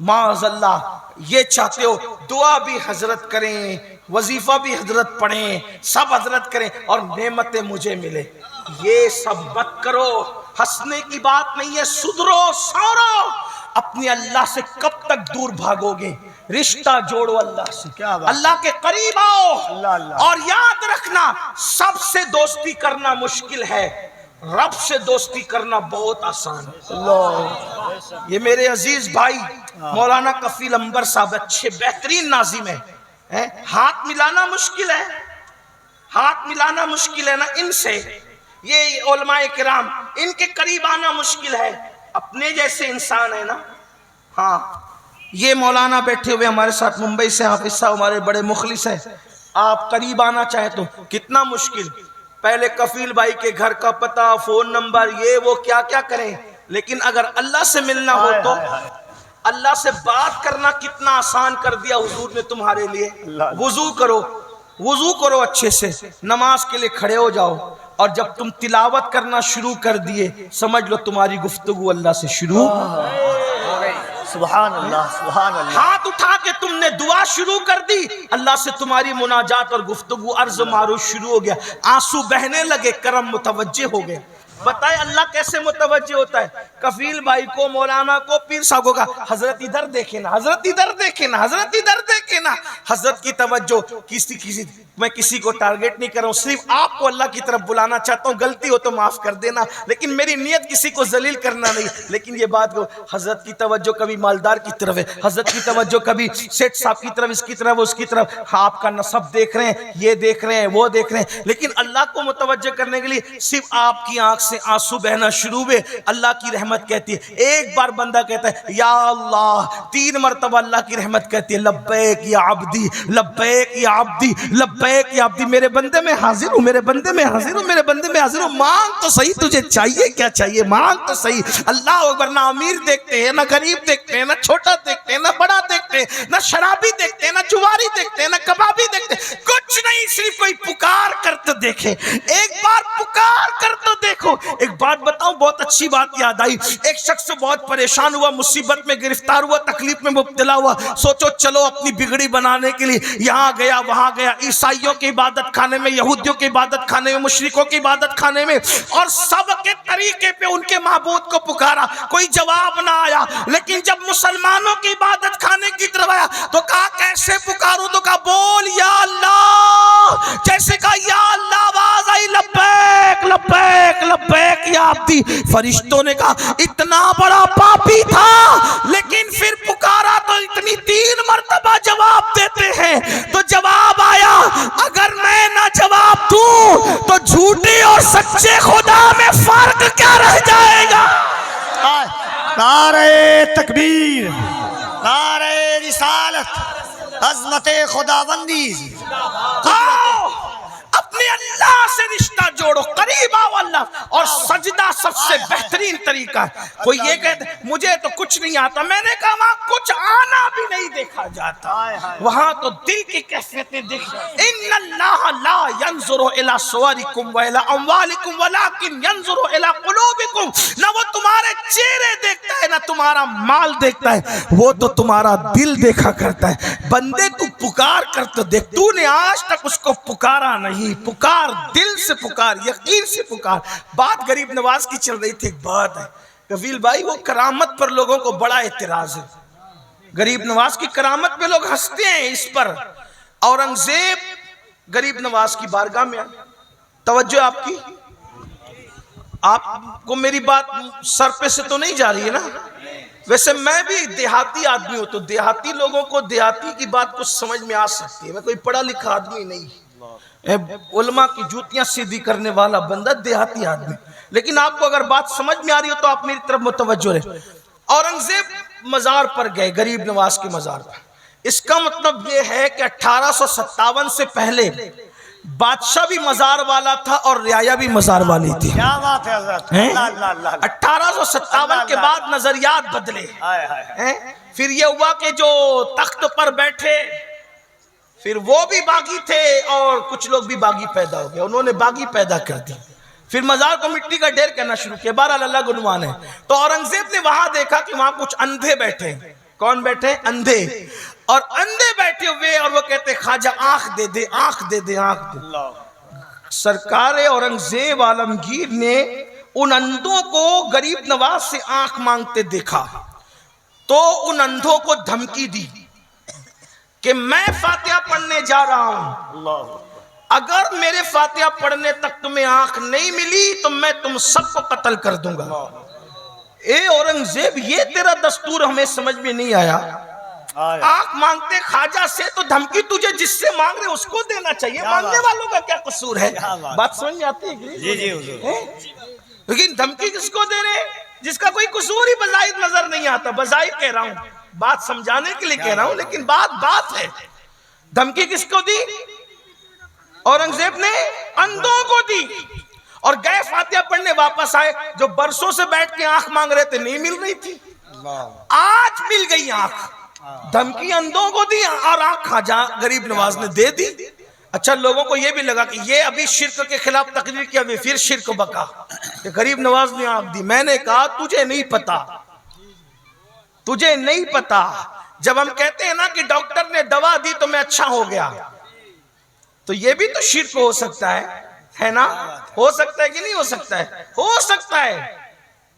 معاذ اللہ یہ چاہتے ہو دعا بھی حضرت کریں, وظیفہ بھی حضرت پڑھیں, سب حضرت کریں اور نعمتیں مجھے ملے, یہ سب مت کرو. ہنسنے کی بات نہیں ہے, سدھرو سورو. اپنے اللہ سے کب تک دور بھاگو گے؟ رشتہ جوڑو اللہ سے, اللہ کے قریب آؤ. اور یاد رکھنا سب سے دوستی کرنا مشکل ہے, رب سے دوستی کرنا بہت آسان ہے. یہ میرے عزیز بھائی مولانا کفیل انبر صاحب اچھے بہترین ناظم ہیں. ہاتھ ملانا مشکل ہے, ہاتھ ملانا مشکل ہے نا ان سے. یہ علماء کرام ان کے قریب آنا مشکل ہے, اپنے جیسے انسان ہے نا. ہاں یہ مولانا بیٹھے ہوئے ہمارے ساتھ ممبئی سے, حافظ صاحب ہمارے بڑے مخلص ہیں. آپ قریب آنا چاہیں تو کتنا مشکل, پہلے کفیل بھائی کے گھر کا پتہ, فون نمبر, یہ وہ کیا کیا کریں. لیکن اگر اللہ سے ملنا ہو تو اللہ سے بات کرنا کتنا آسان کر دیا حضور نے تمہارے لیے. وضو کرو, وضو کرو اچھے سے, نماز کے لیے کھڑے ہو جاؤ, اور جب تم تلاوت کرنا شروع کر دیے سمجھ لو تمہاری گفتگو اللہ سے شروع. سبحان اللہ, سبحان اللہ. ہاتھ اٹھا کے تم نے دعا شروع کر دی, اللہ سے تمہاری مناجات اور گفتگو عرض و معروف شروع ہو گیا. آنسو بہنے لگے, کرم متوجہ ہو گئے. بتائے اللہ کیسے متوجہ ہوتا ہے؟ کفیل بھائی کو, مولانا کو, پیر صاحب کو کہا حضرت ادھر دیکھیں نا, حضرت ادھر دیکھیں نا, حضرت ادھر دیکھیں نا. حضرت کی توجہ میں کسی کو ٹارگٹ نہیں کر رہا ہوں, صرف آپ کو اللہ کی طرف بلانا چاہتا ہوں. غلطی ہو تو معاف کر دینا, لیکن میری نیت کسی کو ذلیل کرنا نہیں. لیکن یہ بات کو حضرت کی توجہ کبھی مالدار کی طرف ہے, حضرت کی توجہ کبھی سیٹ صاحب کی طرف, اس کی طرف, اس کی طرف. آپ کا نسب دیکھ رہے ہیں, یہ دیکھ رہے ہیں, وہ دیکھ رہے ہیں. لیکن اللہ کو متوجہ کرنے کے لیے صرف آپ کی آنکھ سے آنسو بہنا شروع ہوئے, اللہ کی رحمت کہتی ہے. ایک بار بندہ کہتا ہے یا اللہ, 3 مرتبہ اللہ کی رحمت کہتی ہے لبیک یا عبدی, لبیک یا عبدی, لبیک یا عبدی. میرے بندے میں حاضر ہوں, میرے بندے میں حاضر ہوں, میرے بندے میں حاضر ہوں. مانگ تو صحیح, تجھے چاہیے کیا چاہیے, مانگ تو صحیح. اللہ اکبر. نہ امیر دیکھتے ہیں, نہ غریب دیکھتے ہیں, نہ چھوٹا دیکھتے ہیں, نہ بڑا دیکھتے ہیں, نہ شرابی دیکھتے ہیں, نہ جواری دیکھتے ہیں, نہ کبابی دیکھتے ہیں, کچھ نہیں. صرف کوئی پکار کر تو دیکھے, ایک بار پکار کر تو دیکھو. ایک بات بتاؤں, بہت اچھی بات یاد آئی. ایک شخص بہت پریشان ہوا, مصیبت میں گرفتار ہوا, تکلیف میں مبتلا ہوا. سوچو چلو اپنی بگڑی بنانے کے لیے یہاں گیا وہاں گیا, عیسائیوں کے عبادت خانے میں, یہودیوں کے عبادت خانے میں, مشرکوں کے عبادت خانے میں, اور سب کے طریقے پہ ان کے معبود کو پکارا, کوئی جواب نہ آیا. لیکن جب مسلمانوں کی عبادت خانے کی طرف آیا تو کہا کیسے پکاروں, تو کہا بول یا اللہ. جیسے کہا یا اللہ آواز آئی لبیک لبیک لبیک یا عبدی. فرشتوں نے کہا اتنا بڑا پاپی تھا لیکن پھر پکارا تو اتنی 3 مرتبہ جواب دیتے ہیں. تو جواب آیا, اگر میں نہ جواب دوں تو جھوٹے اور سچے خدا میں فرق کیا رہ جائے گا. نعرہ تکبیر, نعرہ رسالت, عظمت خداوندی. آؤ اپنے اللہ سے رشتہ جوڑو, قریب آؤ اللہ. اور سجدہ سب سے بہترین طریقہ ہے. کوئی یہ کہتے مجھے تو کچھ نہیں آتا, میں نے کہا وہاں کچھ آنا بھی نہیں دیکھا جاتا, وہاں تو دل کی کیفیتیں دیکھ. ان اللہ لا ينظر الى صورکم والى اموالکم ولکن ينظر الى قلوبکم. نہ وہ تمہارے چہرے دیکھتا ہے, نہ تمہارا مال دیکھتا ہے, وہ تو تمہارا دل دیکھا کرتا ہے. بندے تو پکار کر تو دیکھ, تو نے آج تک اس کو پکارا نہیں. پکار دل سے پکار, یقین سے پکار. بات غریب نواز کی چل رہی تھی. ایک بات ہے کفیل بھائی, وہ کرامت پر لوگوں کو بڑا اعتراض ہے. غریب نواز کی کرامت پہ لوگ ہنستے ہیں. اس پر اورنگزیب غریب نواز کی بارگاہ میں آئے. توجہ آپ کی, آپ کو میری بات سر پہ سے تو نہیں جا رہی ہے نا. ویسے میں بھی دیہاتی آدمی ہوں, تو دیہاتی لوگوں کو دیہاتی کی بات کچھ سمجھ میں آ سکتی ہے. میں کوئی پڑھا لکھا آدمی نہیں, علماء کی جوتیاں سیدھی کرنے والا بندہ, دیہاتی آدمی. لیکن آپ کو اگر بات سمجھ میں آ رہی ہو تو آپ میری طرف متوجہ رہے. اورنگزیب مزار پر گئے, غریب نواز کے مزار پر. اس کا مطلب یہ ہے کہ 1857 سے پہلے بادشاہ بھی مزار والا تھا اور رعایا بھی مزار والی تھی. کیا بات ہے حضرت. 1857 کے بعد نظریات بدلے. پھر یہ ہوا کہ جو تخت پر بیٹھے پھر وہ بھی باغی تھے اور کچھ لوگ بھی باغی پیدا ہو گئے, انہوں نے باغی پیدا کر دی. پھر مزار کو مٹی کا ڈھیر کرنا شروع کیا. بہرحال اللہ گنوان ہے. تو اورنگزیب نے وہاں دیکھا کہ وہاں کچھ اندھے بیٹھے ہیں, کون بیٹھے؟ اندھے. اور اندھے بیٹھے ہوئے اور وہ کہتے خواجہ آنکھ دے دے آنکھ دے دے آنکھ دے. سرکار اورنگزیب عالمگیر نے ان اندھوں کو غریب نواز سے آنکھ مانگتے دیکھا تو ان اندھوں کو دھمکی دی کہ میں فاتحہ پڑھنے جا رہا ہوں, اگر میرے فاتحہ پڑھنے تک تمہیں آنکھ نہیں ملی تو میں تم سب کو قتل کر دوں گا. اے اورنگزیب یہ تیرا دستور ہمیں سمجھ میں نہیں آیا. آنکھ مانگتے خواجہ سے تو دھمکی تجھے جس سے مانگ رہے اس کو دینا چاہیے, مانگنے والوں کا کیا قصور ہے؟ بات سمجھ میں آتی ہے؟ جی جی حضور. لیکن دھمکی کس کو دے رہے جس کا کوئی قصور ہی بظاہر نظر نہیں آتا؟ بظاہر کہہ رہا ہوں, بات سمجھانے کے لیے کہہ رہا ہوں, لیکن بات ہے. دھمکی کس کو دی؟ اورنگزیب نے اندھوں کو دی. اور گئے فاتحہ پڑھنے واپس آئے, جو برسوں سے بیٹھ کے آنکھ مانگ رہے تھے نہیں مل رہی تھی, آج مل گئی آنکھ. دھمکی اندھوں کو دی اور آنکھ خواجہ غریب نواز نے دے دی. اچھا, لوگوں کو یہ بھی لگا کہ یہ ابھی شرک کے خلاف تقریر کیا, پھر شرک بکا کہ غریب نواز نے آنکھ دی. میں نے کہا تجھے نہیں پتا, تجھے نہیں پتا. جب ہم کہتے ہیں نا کہ ڈاکٹر نے دوا دی تو میں اچھا ہو گیا, تو یہ بھی تو شرک ہو سکتا ہے نا؟ ہو سکتا ہے کہ نہیں ہو سکتا ہے؟ ہو سکتا ہے,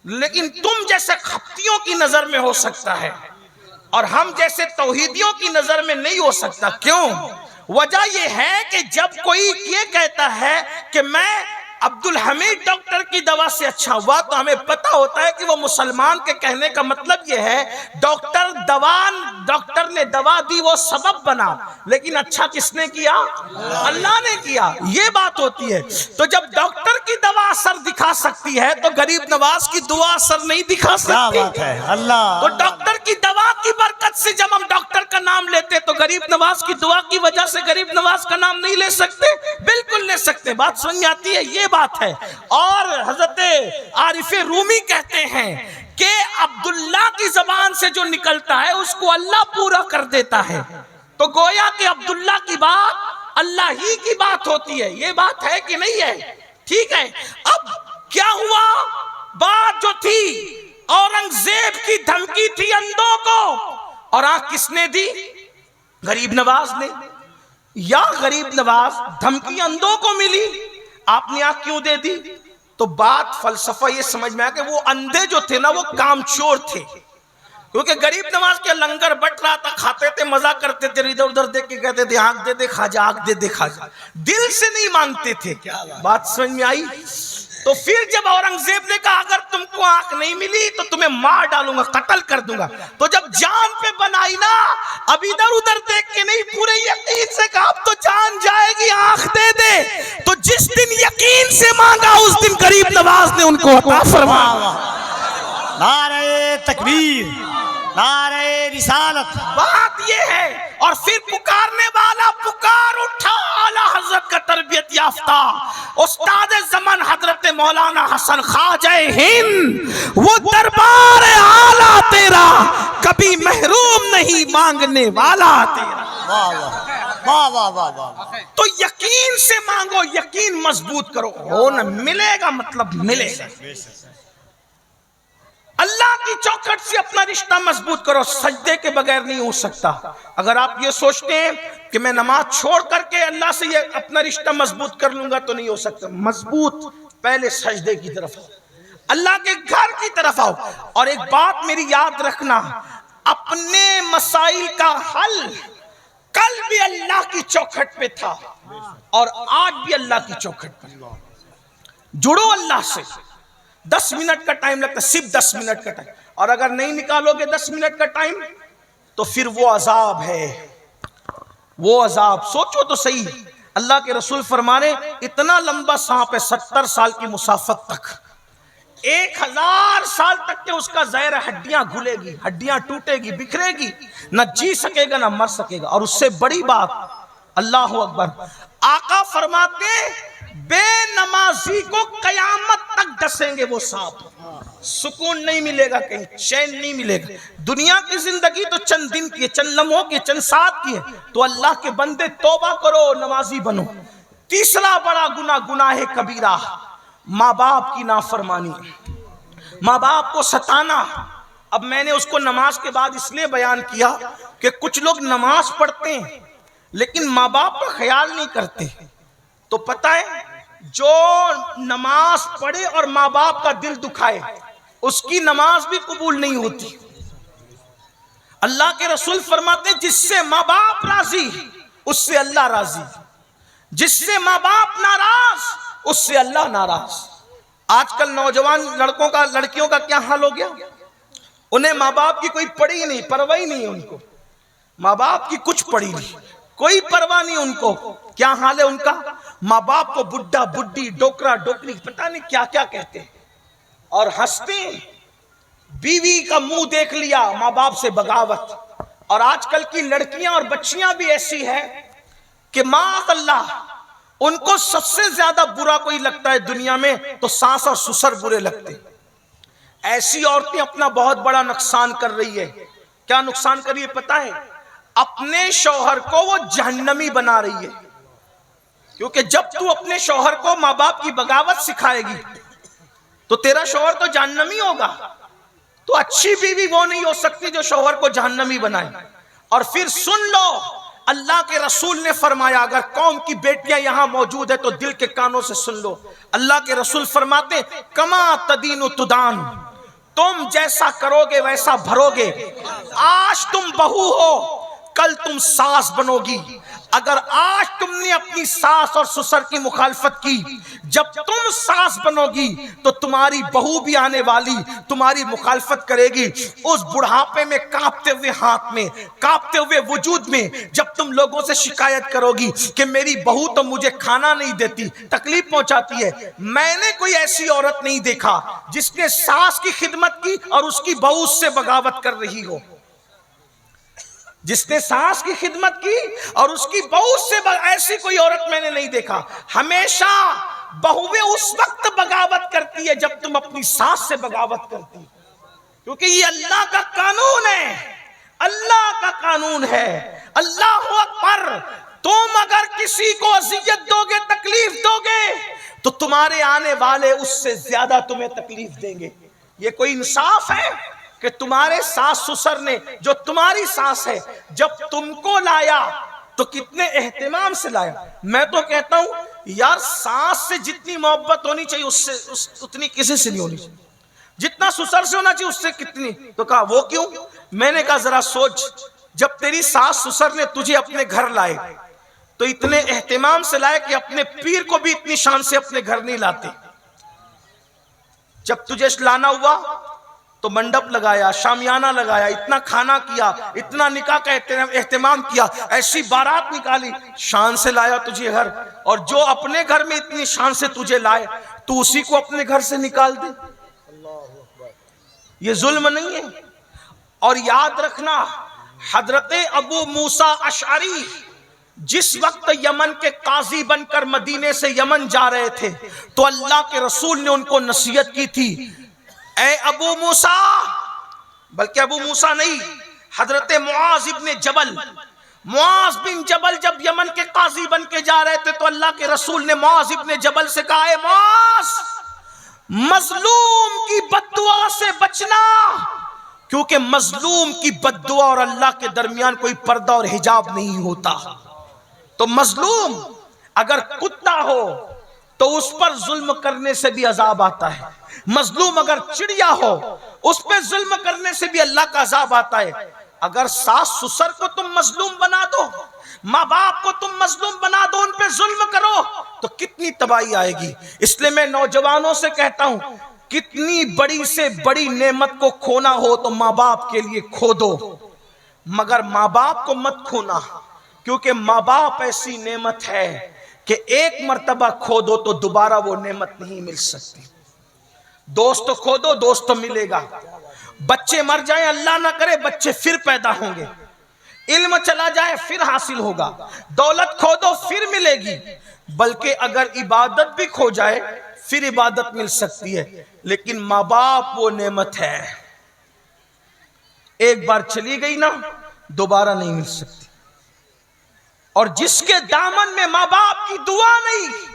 لیکن تم جیسے خپتیوں کی نظر میں ہو سکتا ہے اور ہم جیسے توحیدیوں کی نظر میں نہیں ہو سکتا. کیوں؟ وجہ یہ ہے کہ جب کوئی یہ کہتا ہے کہ میں عبدالحمید ڈاکٹر کی دوا سے اچھا ہوا, تو ہمیں پتا ہوتا ہے کہ وہ مسلمان کے کہنے کا مطلب یہ ہے ڈاکٹر نے دوا دی, وہ سبب بنا, لیکن اچھا کس نے کیا؟ اللہ نے کیا. یہ بات ہوتی ہے. تو جب ڈاکٹر کی دوا اثر دکھا سکتی ہے تو غریب نواز کی دعا اثر نہیں دکھا سکتی. کیا بات ہے, اللہ. تو ڈاکٹر کی دوا کی برکت سے جب ہم ڈاکٹر کا نام لیتے تو غریب نواز کی دعا کی وجہ سے غریب نواز کا نام نہیں لے سکتے؟ بالکل لے سکتے. بات سمجھ آتی ہے؟ یہ بات ہے. اور حضرت عارف رومی کہتے ہیں کہ عبداللہ کی زبان سے جو نکلتا ہے اس کو اللہ پورا کر دیتا ہے. تو گویا کہ عبداللہ کی بات اللہ ہی کی بات ہوتی ہے. یہ بات ہے کہ نہیں ہے؟ ٹھیک ہے. اب کیا ہوا؟ بات جو تھی اورنگزیب کی دھمکی تھی اندھوں کو, اور آنکھ کس نے دی؟ غریب نواز نے. یا غریب نواز دھمکی اندھوں کو ملی, آپ نے آنکھ کیوں دے دی؟ تو بات فلسفہ یہ سمجھ میں آیا کہ وہ اندھے جو تھے نا وہ کام چور تھے, کیونکہ غریب نواز کے لنگر بٹ رہا تھا, کھاتے تھے, مزہ کرتے تھے, ادھر ادھر دیکھ کے کہتے تھے آنکھ دے دے خواجہ, آنکھ دے دے خواجہ, دل سے نہیں مانگتے تھے. بات سمجھ میں آئی؟ تو پھر جب اورنگزیب نے کہا اگر تم کو آنکھ نہیں ملی تو تمہیں مار ڈالوں گا, قتل کر دوں گا, تو جب جان پہ بنائی نا, اب ادھر ادھر دیکھ کے نہیں, پورے یقین سے کہا اب تو جان جائے گی, آنکھ دے دے. تو جس دن یقین سے مانگا اس دن غریب نواز نے ان کو عطا فرمایا. نعرہ تکبیر, نعرہ رسالت. بات یہ ہے. اور پھر پکارنے والا پکار اٹھا, اعلیٰ حضرت کا تربیت یافتہ استاد زمن حضرت مولانا حسن خواجہ ہند, وہ دربار اعلیٰ تیرا کبھی محروم نہیں مانگنے والا تیرا. واہ واہ واہ واہ. تو یقین سے مانگو, یقین مضبوط کرو, ہو نہ ملے گا مطلب ملے گا. اللہ کی چوکھٹ سے اپنا رشتہ مضبوط کرو, سجدے کے بغیر نہیں ہو سکتا. اگر آپ یہ سوچتے ہیں کہ میں نماز چھوڑ کر کے اللہ سے یہ اپنا رشتہ مضبوط کر لوں گا تو نہیں ہو سکتا. مضبوط پہلے سجدے کی طرف آؤ, اللہ کے گھر کی طرف آؤ. اور ایک بات میری یاد رکھنا, اپنے مسائل کا حل کل بھی اللہ کی چوکھٹ پہ تھا اور آج بھی اللہ کی چوکھٹ پہ. جڑو اللہ سے. 10 منٹ کا ٹائم لگتا ہے, صرف 10 منٹ کا ٹائم, اور اگر نہیں نکالو گے 10 منٹ کا ٹائم تو پھر وہ عذاب ہے, وہ عذاب. سوچو تو صحیح, اللہ کے رسول فرمانے اتنا لمبا سانپ ہے 70 سال کی مسافت تک, 1000 سال تک کہ اس کا زہر ہڈیاں گھلے گی, ہڈیاں ٹوٹے گی, بکھرے گی, نہ جی سکے گا نہ مر سکے گا. اور اس سے بڑی بات, اللہ اکبر, آقا فرماتے بے نمازی کو قیامت تک ڈسیں گے وہ سانپ, سکون نہیں ملے گا, کہیں چین نہیں ملے گا. دنیا کی زندگی تو چند دن کی ہے, چند لمحوں کی, چند ساتھ کی ہے. تو اللہ کے بندے توبہ کرو, نمازی بنو. تیسرا بڑا گناہ, گناہ کبیرہ, ماں باپ کی نافرمانی, ماں باپ کو ستانا, اب میں نے اس کو نماز کے بعد اس لیے بیان کیا کہ کچھ لوگ نماز پڑھتے ہیں لیکن ماں باپ کا خیال نہیں کرتے. تو پتہ ہے جو نماز پڑھے اور ماں باپ کا دل دکھائے اس کی نماز بھی قبول نہیں ہوتی. اللہ کے رسول فرماتے ہیں جس سے ماں باپ راضی اس سے اللہ راضی، جس سے ماں باپ ناراض اس سے اللہ ناراض. آج کل نوجوان لڑکیوں کا کیا حال ہو گیا؟ انہیں ماں باپ کی کوئی پڑی ہی نہیں، پرواہ ہی نہیں ان کو. ماں باپ کی کچھ پڑی نہیں، کوئی پرواہ نہیں ان کو. کیا حال ہے ان کا؟ ماں باپ کو بڈھا بڈھی ڈوکرا ڈوکری پتہ نہیں کیا کیا کہتے ہیں اور ہنستے ہیں. بیوی کا منہ دیکھ لیا ماں باپ سے بغاوت. اور آج کل کی لڑکیاں اور بچیاں بھی ایسی ہیں کہ معاذ اللہ ان کو سب سے زیادہ برا کوئی لگتا ہے دنیا میں تو ساس اور سسر برے لگتے. ایسی عورتیں اپنا بہت بڑا نقصان کر رہی ہے. کیا نقصان کر رہی ہے پتہ ہے؟ اپنے شوہر کو وہ جہنمی بنا رہی ہے. کیونکہ جب تو اپنے شوہر کو ماں باپ کی بغاوت سکھائے گی تو تیرا شوہر تو جہنمی ہوگا. تو اچھی بیوی وہ نہیں ہو سکتی جو شوہر کو جہنمی بنائے. اور پھر سن لو اللہ کے رسول نے فرمایا، اگر قوم کی بیٹیاں یہاں موجود ہے تو دل کے کانوں سے سن لو. اللہ کے رسول فرماتے کما تدین تدان، تم جیسا کرو گے ویسا بھرو گے. آج تم بہو ہو کل تم ساس بنو گی. اگر آج تم نے اپنی ساس اور سسر کی مخالفت کی، جب تم ساس بنو گی تو تمہاری بہو بھی آنے والی تمہاری مخالفت کرے گی. اس بڑھاپے میں کانپتے ہوئے ہاتھ میں کانپتے ہوئے وجود میں جب تم لوگوں سے شکایت کرو گی کہ میری بہو تو مجھے کھانا نہیں دیتی، تکلیف پہنچاتی ہے. میں نے کوئی ایسی عورت نہیں دیکھا جس نے ساس کی خدمت کی اور اس کی بہو اس سے بغاوت کر رہی ہو. جس نے ساس کی خدمت کی اور اس کی بہو سے ایسی کوئی عورت میں نے نہیں دیکھا. ہمیشہ بہویں اس وقت بغاوت کرتی ہے جب تم اپنی ساس سے بغاوت کرتی، کیونکہ یہ اللہ کا قانون ہے. اللہ کا قانون ہے. اللہ اکبر. تم اگر کسی کو اذیت دو گے تکلیف دو گے تو تمہارے آنے والے اس سے زیادہ تمہیں تکلیف دیں گے. یہ کوئی انصاف ہے کہ تمہارے ساس سسر نے جو تمہاری ساس ہے جب تم کو لایا تو کتنے اہتمام سے لایا. میں تو کہتا ہوں یار ساس سے جتنی محبت ہونی چاہیے اس سے اتنی کسی سے نہیں ہونی چاہیے. جتنا سسر سے ہونا چاہیے اس سے کتنی. تو کہا وہ کیوں؟ میں نے کہا ذرا سوچ، جب تیری ساس سسر نے تجھے اپنے گھر لائے تو اتنے اہتمام سے لائے کہ اپنے پیر کو بھی اتنی شان سے اپنے گھر نہیں لاتے. جب تجھے لانا ہوا تو منڈپ لگایا، شامیانہ لگایا، اتنا کھانا کیا، اتنا نکاح کا اہتمام کیا، ایسی بارات نکالی، شان سے لایا تجھے گھر. اور جو اپنے گھر میں اتنی شان سے تجھے لائے تو اسی کو اپنے گھر سے نکال دے. یہ ظلم نہیں ہے؟ اور یاد رکھنا حضرت ابو موسیٰ اشعری جس وقت یمن کے قاضی بن کر مدینے سے یمن جا رہے تھے تو اللہ کے رسول نے ان کو نصیحت کی تھی، اے ابو موسیٰ، بلکہ ابو موسیٰ نہیں، حضرت معاذ بن جبل جب یمن کے قاضی بن کے جا رہے تھے تو اللہ کے رسول نے معاذ بن جبل سے کہا، اے معاذ، مظلوم کی بد دعا سے بچنا، کیونکہ مظلوم کی بد دعا اور اللہ کے درمیان کوئی پردہ اور حجاب نہیں ہوتا. تو مظلوم اگر کتا ہو تو اس پر ظلم کرنے سے بھی عذاب آتا ہے. مظلوم اگر چڑیا ہو اس پہ ظلم کرنے سے بھی اللہ کا عذاب آتا ہے. اگر ساس سسر کو تم مظلوم بنا دو، ماں باپ کو تم مظلوم بنا دو، ان پہ ظلم کرو تو کتنی تباہی آئے گی. اس لیے میں نوجوانوں سے کہتا ہوں کتنی بڑی سے بڑی نعمت کو کھونا ہو تو ماں باپ کے لیے کھو دو، مگر ماں باپ کو مت کھونا، کیونکہ ماں باپ ایسی نعمت ہے کہ ایک مرتبہ کھو دو تو دوبارہ وہ نعمت نہیں مل سکتی. دوست کھو دو دوست ملے گا، بچے مر جائیں اللہ نہ کرے بچے پھر پیدا ہوں گے، علم چلا جائے پھر حاصل ہوگا، دولت کھو دو پھر ملے گی، بلکہ اگر عبادت بھی کھو جائے پھر عبادت مل سکتی ہے. لیکن ماں باپ وہ نعمت ہے ایک بار چلی گئی نا دوبارہ نہیں مل سکتی. اور جس کے دامن میں ماں باپ کی دعا نہیں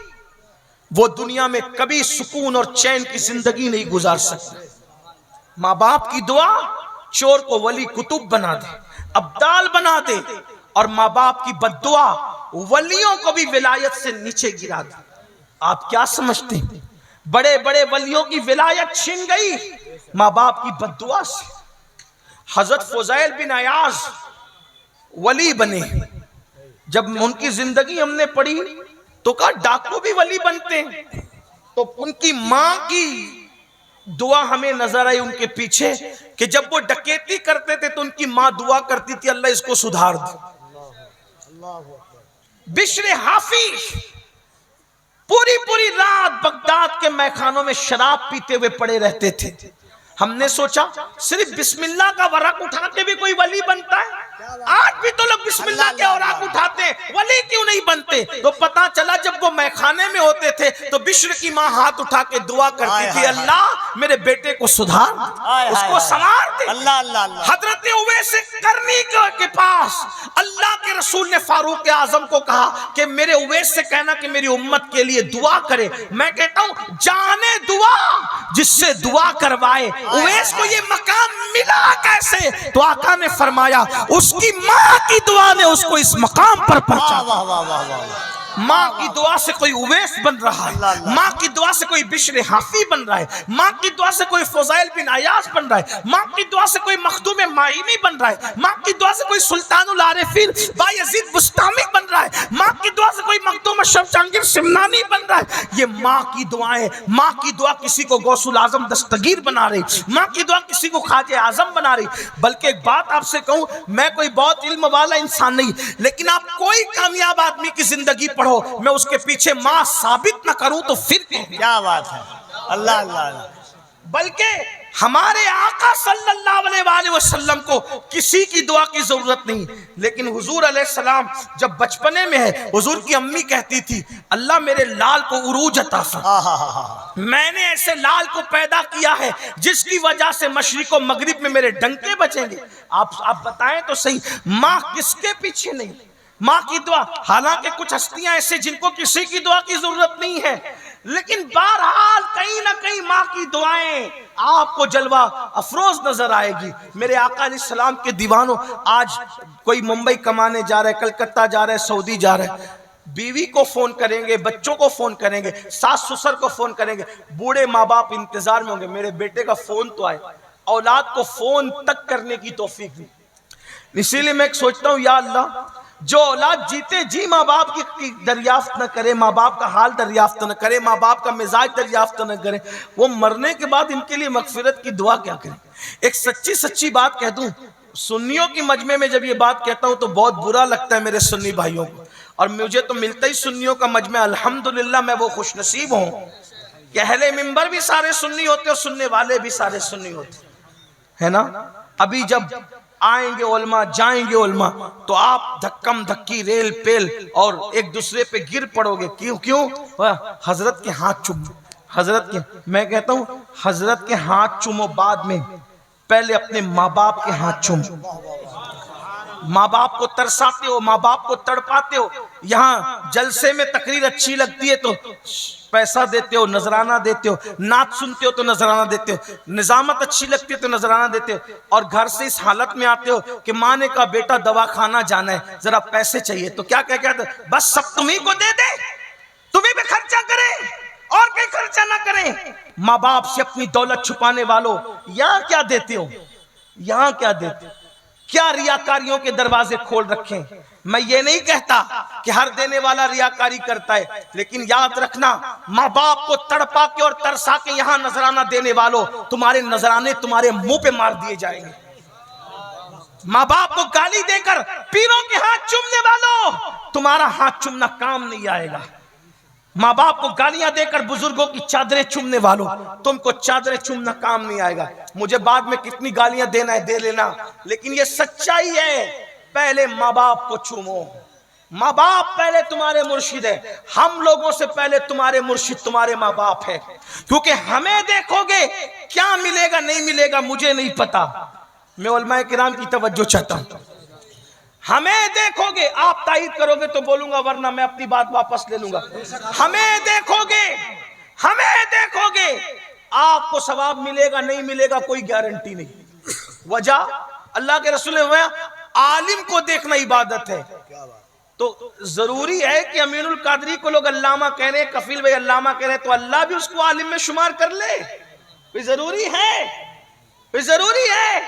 وہ دنیا میں کبھی سکون اور چین کی زندگی نہیں گزار سکتا. ماں باپ کی دعا چور کو ولی کتب بنا دے، ابدال بنا دے، اور ماں باپ کی بد دعا ولیوں کو بھی ولایت سے نیچے گرا دے۔ آپ کیا سمجھتے ہیں؟ بڑے بڑے ولیوں کی ولایت چھن گئی ماں باپ کی بد دعا سے۔ حضرت فضیل بن عیاض ولی بنے، جب ان کی زندگی ہم نے پڑھی تو کہا ڈاکو بھی ولی بنتے ہیں، تو ان کی ماں کی دعا ہمیں نظر آئی ان کے پیچھے کہ جب وہ ڈکیتی کرتے تھے تو ان کی ماں دعا کرتی تھی اللہ اس کو سدھار دے۔ بشر حافی پوری رات بغداد کے میخانوں میں شراب پیتے ہوئے پڑے رہتے تھے۔ ہم نے سوچا صرف بسم اللہ کا ورق اٹھا کے بھی کوئی ولی بنتا ہے؟ آج بھی تو لوگ بسم اللہ کے اوراق اٹھاتے ہیں، ولی کیوں نہیں بنتے؟ تو پتا چلا جب وہ میخانے میں ہوتے تھے تو بشر کی ماں ہاتھ اٹھا کے دعا کرتی تھی اللہ میرے بیٹے کو سدھار دے، اس کو سنوار دے۔ حضرت اویس قرنی کے پاس اللہ کے رسول نے فاروق اعظم کو کہا کہ میرے اویس سے کہنا کہ میری امت کے لیے دعا کرے۔ میں کہتا ہوں جانے دعا جس سے دعا کروائے، اویس کو یہ مقام ملا کیسے؟ تو آقا نے فرمایا اس کی ماں کی دعا نے اس کو اس مقام پر پہنچا۔ ماں کی دعا سے کوئی اویس بن رہا ہے، ماں کی دعا سے کوئی بشر حافی بن رہا ہے، ماں کی دعا سے کوئی فضیل بن عیاض بن رہا ہے، ماں کی دعا سے کوئی مخدوم ماہینی بن رہا ہے، ماں کی دعا سے کوئی سلطان العارفین بایزید بستامی بن رہا ہے، ماں کی دعا سے کوئی مخدوم اشرف جہانگیر سمنانی بن رہا ہے۔ یہ ماں کی دعائیں، ماں کی دعا کسی کو غوث العظم دستگیر بنا رہی، ماں کی دعا کسی کو خواجہ اعظم بنا رہی۔ بلکہ ایک بات آپ سے کہوں، میں کوئی بہت علم والا انسان نہیں، لیکن آپ کوئی کامیاب آدمی کی زندگی پڑھو، میں اس کے پیچھے ماں ثابت نہ کروں تو پھر کیا بات ہے، اللہ اللہ۔ بلکہ ہمارے آقا صلی اللہ علیہ وآلہ وسلم کو کسی کی دعا کی ضرورت نہیں، لیکن حضور علیہ السلام جب بچپنے میں ہے، حضور کی امی کہتی تھی اللہ میرے لال کو عروج عطا فرما، میں نے ایسے لال کو پیدا کیا ہے جس کی وجہ سے مشرق و مغرب میں میرے ڈنکے بچیں گے۔ آپ بتائیں تو صحیح، ماں کس کے پیچھے نہیں؟ ماں کی دعا، حالانکہ کچھ ہستیاں ایسے جن کو کسی کی دعا کی ضرورت نہیں ہے، لیکن بہرحال کہیں نہ کہیں ماں کی دعائیں آپ کو جلوہ افروز نظر آئے گی۔ میرے آقا علیہ السلام کے دیوانوں، آج کوئی ممبئی کمانے جا رہا ہے، کلکتہ جا رہا ہے، سعودی جا رہا ہے، بیوی کو فون کریں گے، بچوں کو فون کریں گے، ساس سسر کو فون کریں گے، بوڑھے ماں باپ انتظار میں ہوں گے میرے بیٹے کا فون تو آئے۔ اولاد کو فون تک کرنے کی توفیق نہیں۔ اسی لیے میں ایک سوچتا ہوں یا اللہ جو اولاد جیتے جی ماں باپ کی دریافت نہ کرے، ماں باپ کا حال دریافت نہ کرے، ماں باپ کا مزاج دریافت نہ کرے، وہ مرنے کے بعد ان کے لیے مغفرت کی دعا کیا کریں؟ ایک سچی بات کہہ دوں، سنیوں کی مجمع میں جب یہ بات کہتا ہوں تو بہت برا لگتا ہے میرے سنی بھائیوں کو، اور مجھے تو ملتا ہی سنیوں کا مجمع، الحمدللہ میں وہ خوش نصیب ہوں کہ اہل منبر بھی سارے سنی ہوتے اور سننے والے بھی سارے سنی ہوتے ہے نا۔ ابھی جب آئیں گے علماء، جائیں گے علماء، تو آپ دھکم دھکی ریل پیل اور ایک دوسرے پہ گر پڑو گے۔ کیوں؟ حضرت کے ہاتھ چومو، حضرت کے، میں کہتا ہوں حضرت کے ہاتھ چومو، بعد میں پہلے اپنے ماں باپ کے ہاتھ چومو۔ ماں باپ کو ترساتے ہو، ماں باپ کو تڑپاتے ہو، یہاں جلسے میں تقریر اچھی لگتی ہے تو پیسہ دیتے ہو، نذرانہ دیتے ہو، نعت سنتے ہو تو نذرانہ دیتے ہو، نظامت اچھی لگتی ہے تو نذرانہ دیتے ہو، اور گھر سے اس حالت میں آتے ہو کہ ماں نے کہا بیٹا دواخانہ جانا ہے، ذرا پیسے چاہیے، تو کیا کہتے بس سب تمہیں کو دے دے، تمہیں بھی خرچہ کریں اور کوئی خرچہ نہ کریں۔ ماں باپ سے اپنی دولت چھپانے والوں، یہاں کیا دیتے ہو؟ یہاں کیا دیتے ہو؟ کیا ریاکاریوں کے دروازے کھول رکھیں؟ میں یہ نہیں کہتا کہ ہر دینے والا ریاکاری کرتا ہے، لیکن یاد رکھنا ماں باپ کو تڑپا کے اور ترسا کے یہاں نذرانہ دینے والوں، تمہارے نذرانے تمہارے منہ پہ مار دیے جائیں گے۔ ماں باپ کو گالی دے کر پیروں کے ہاتھ چومنے والوں، تمہارا ہاتھ چومنا کام نہیں آئے گا۔ ماں باپ کو گالیاں دے کر بزرگوں کی چادریں چومنے والوں، تم کو چادریں چومنا کام نہیں آئے گا۔ مجھے بعد میں کتنی گالیاں دینا ہے دے لینا، لیکن یہ سچائی ہے، پہلے ماں باپ کو چومو۔ ماں باپ پہلے تمہارے مرشد ہے، ہم لوگوں سے پہلے تمہارے مرشد تمہارے ماں باپ ہے، کیونکہ ہمیں دیکھو گے کیا ملے گا نہیں ملے گا مجھے نہیں پتا، میں علماء کرام کی توجہ چاہتا ہوں۔ ہمیں دیکھو گے، آپ تائید کرو گے تو بولوں گا ورنہ میں اپنی بات واپس لے لوں گا۔ ہمیں دیکھو گے، آپ کو ثواب ملے گا نہیں ملے گا کوئی گارنٹی نہیں، وجہ اللہ کے رسول نے فرمایا عالم کو دیکھنا عبادت ہے. تو ضروری ہے کہ امین القادری کو لوگ علامہ کہہ رہے ہیں, کفیل بھائی علامہ کہہ رہے ہیں, تو اللہ بھی اس کو عالم میں شمار کر لے؟ کوئی ضروری ہے؟ کوئی ضروری ہے؟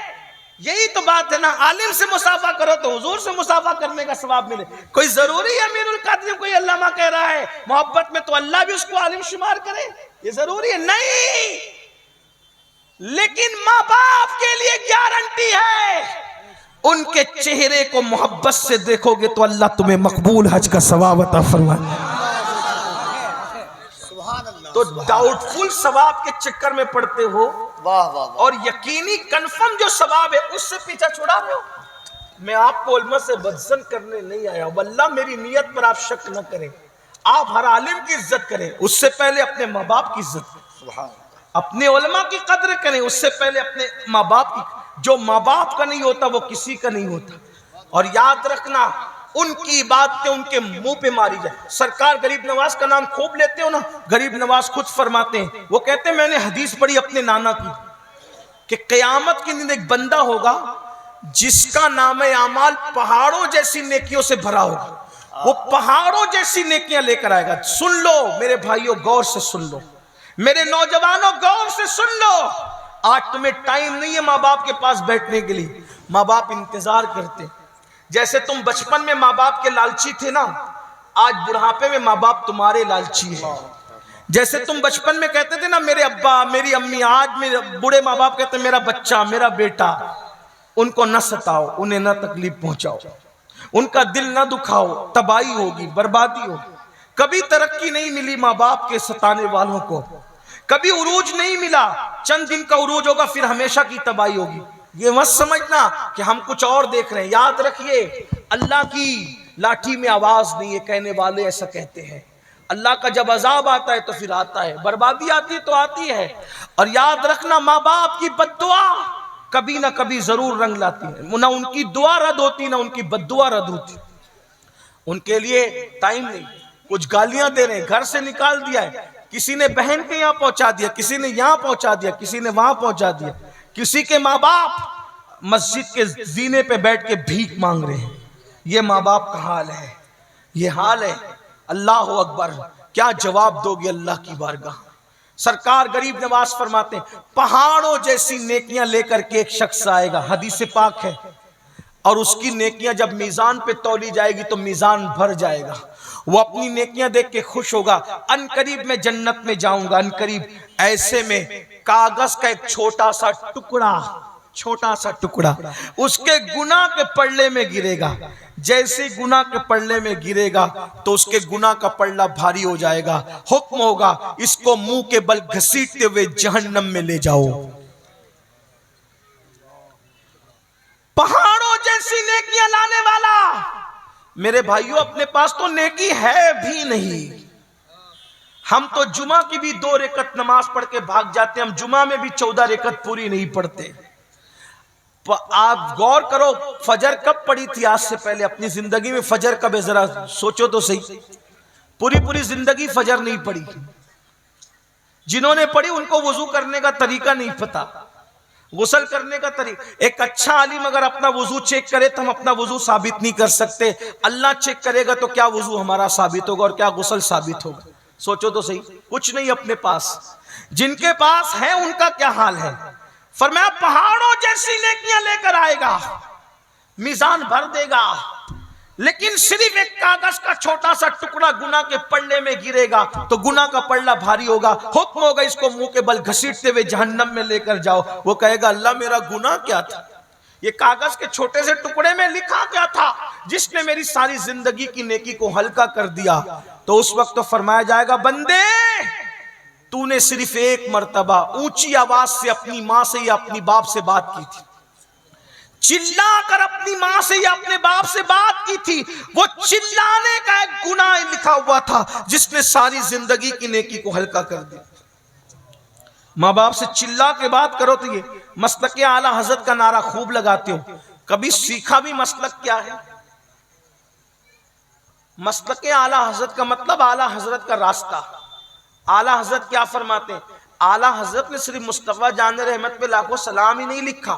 یہی تو بات ہے نا, عالم سے مصافحہ کرو تو حضور سے مصافحہ کرنے کا ثواب ملے. کوئی ضروری ہے امین القادری کوئی علامہ کہہ رہا ہے محبت میں تو اللہ بھی اس کو عالم شمار کرے؟ یہ ضروری ہے نہیں. لیکن ماں باپ کے لیے گارنٹی ہے, ان کے چہرے کو محبت سے دیکھو گے تو اللہ تمہیں مقبول حج کا ثواب عطا فرمائے. تو ڈاؤٹ فل ثواب کے چکر میں پڑتے ہو, اور یقینی کنفرم جو ثواب ہے اس سے پیچھا چھڑا رہے ہو. میں آپ کو علماء سے بدزن کرنے نہیں آیا, واللہ میری نیت پر آپ شک نہ کریں. آپ ہر عالم کی عزت کریں, اس سے پہلے اپنے ماں باپ کی عزت کریں. اپنے علماء کی قدر کریں, اس سے پہلے اپنے ماں باپ کی. جو ماں باپ کا نہیں ہوتا وہ کسی کا نہیں ہوتا. اور یاد رکھنا, ان کی باتیں ان کے منہ پہ ماری جائے. سرکار غریب نواز کا نام خوب لیتے ہو نا, غریب نواز خود فرماتے ہیں, وہ کہتے ہیں میں نے حدیث پڑھی اپنے نانا کی کہ قیامت کے دن ایک بندہ ہوگا جس کا نام اعمال پہاڑوں جیسی نیکیوں سے بھرا ہوگا. وہ پہاڑوں جیسی نیکیاں لے کر آئے گا. سن لو میرے بھائیوں, غور سے سن لو, میرے نوجوانوں غور سے سن لو. آج تمہیں ٹائم نہیں ہے ماں باپ کے پاس بیٹھنے کے لیے. ماں باپ انتظار کرتے. جیسے تم بچپن میں ماں باپ کے لالچی تھے نا, آج بڑھاپے میں ماں باپ تمہارے لالچی ہیں. جیسے تم بچپن میں کہتے تھے نا میرے ابا میری امی, آج میرے بوڑھے ماں باپ کہتے ہیں میرا بچہ میرا بیٹا. ان کو نہ ستاؤ, انہیں نہ تکلیف پہنچاؤ, ان کا دل نہ دکھاؤ, تباہی ہوگی, بربادی ہوگی. کبھی ترقی نہیں ملی ماں باپ کے ستانے والوں کو, کبھی عروج نہیں ملا. چند دن کا عروج ہوگا, پھر ہمیشہ کی تباہی ہوگی. یہ مت سمجھنا کہ ہم کچھ اور دیکھ رہے ہیں. یاد رکھیے اللہ کی لاٹھی میں آواز نہیں ہے, کہنے والے ایسا کہتے ہیں. اللہ کا جب عذاب آتا ہے تو پھر آتا ہے, بربادی آتی ہے تو آتی ہے. اور یاد رکھنا ماں باپ کی بد دعا کبھی نہ کبھی ضرور رنگ لاتی ہے. نہ ان کی دعا رد ہوتی نہ ان کی بد دعا رد ہوتی. ان کے لیے ٹائم نہیں. کچھ گالیاں دے رہے ہیں, گھر سے نکال دیا ہے, کسی نے بہن کے یہاں پہنچا دیا, کسی نے یہاں پہنچا دیا, کسی نے وہاں پہنچا دیا. کسی کے ماں باپ مسجد کے زینے پہ بیٹھ کے بھیک مانگ رہے ہیں. یہ ماں باپ کا حال ہے, یہ حال ہے. اللہ اکبر, کیا جواب دو گے اللہ کی بارگاہ. سرکار غریب نواز فرماتے ہیں پہاڑوں جیسی نیکیاں لے کر کے ایک شخص آئے گا, حدیث پاک ہے, اور اس کی نیکیاں جب میزان پہ تولی جائے گی تو میزان بھر جائے گا. وہ اپنی نیکیاں دیکھ کے خوش ہوگا, ان قریب میں جنت میں جاؤں گا, ان قریب. ایسے میں کاغذ کا ایک چھوٹا سا ٹکڑا اس کے گناہ کے پلڑے میں گرے گا. جیسے گناہ کے پلڑے میں گرے گا تو اس کے گناہ کا پلڑا بھاری ہو جائے گا. حکم ہوگا اس کو منہ کے بل گھسیٹتے ہوئے جہنم میں لے جاؤ. پہاڑوں جیسی نیکیاں لانے والا. میرے بھائیوں اپنے پاس تو نیکی ہے بھی نہیں. ہم تو جمعہ کی بھی 2 رکعت نماز پڑھ کے بھاگ جاتے ہیں. ہم جمعہ میں بھی 14 رکعت پوری نہیں پڑھتے. آپ غور کرو فجر کب پڑھی تھی آج سے پہلے اپنی زندگی میں؟ فجر کب ہے ذرا سوچو تو صحیح. پوری زندگی فجر نہیں پڑھی. جنہوں نے پڑھی ان کو وضو کرنے کا طریقہ نہیں پتا, غسل کرنے کا طریقہ. ایک اچھا عالم اگر اپنا وضو چیک کرے تو ہم اپنا وضو ثابت نہیں کر سکتے. اللہ چیک کرے گا تو کیا وضو ہمارا ثابت ہوگا اور کیا غسل ثابت ہوگا؟ سوچو تو صحیح. کچھ نہیں اپنے پاس. جن کے پاس ہے ان کا کیا حال ہے. فرمایا پہاڑوں جیسی نیکیاں لے کر آئے گا, میزان بھر دے گا, لیکن صرف ایک کاغذ کا چھوٹا سا ٹکڑا گناہ کے پلڑے میں گرے گا تو گناہ کا پلڑا بھاری ہوگا. حکم ہوگا اس کو منہ کے بل گھسیٹتے ہوئے جہنم میں لے کر جاؤ. وہ کہے گا اللہ میرا گناہ کیا تھا, یہ کاغذ کے چھوٹے سے ٹکڑے میں لکھا کیا تھا جس نے میری ساری زندگی کی نیکی کو ہلکا کر دیا. تو اس وقت تو فرمایا جائے گا بندے تو نے صرف ایک مرتبہ اونچی آواز سے اپنی ماں سے یا اپنی باپ سے بات کی تھی, چلا کر اپنی ماں سے یا اپنے باپ سے بات کی تھی. وہ چلانے کا ایک گناہ لکھا ہوا تھا جس نے ساری زندگی کی نیکی کو ہلکا کر دیا. ماں باپ سے چلا کے بات کرو تو یہ مسلک اعلیٰ حضرت کا نعرہ خوب لگاتے ہو. کبھی سیکھا بھی مسلک کیا ہے؟ مسلک اعلیٰ حضرت کا مطلب اعلیٰ حضرت کا راستہ. اعلیٰ حضرت کیا فرماتے ہیں؟ اعلیٰ حضرت نے صرف مصطفیٰ جان رحمت پہ لاکھوں سلام ہی نہیں لکھا,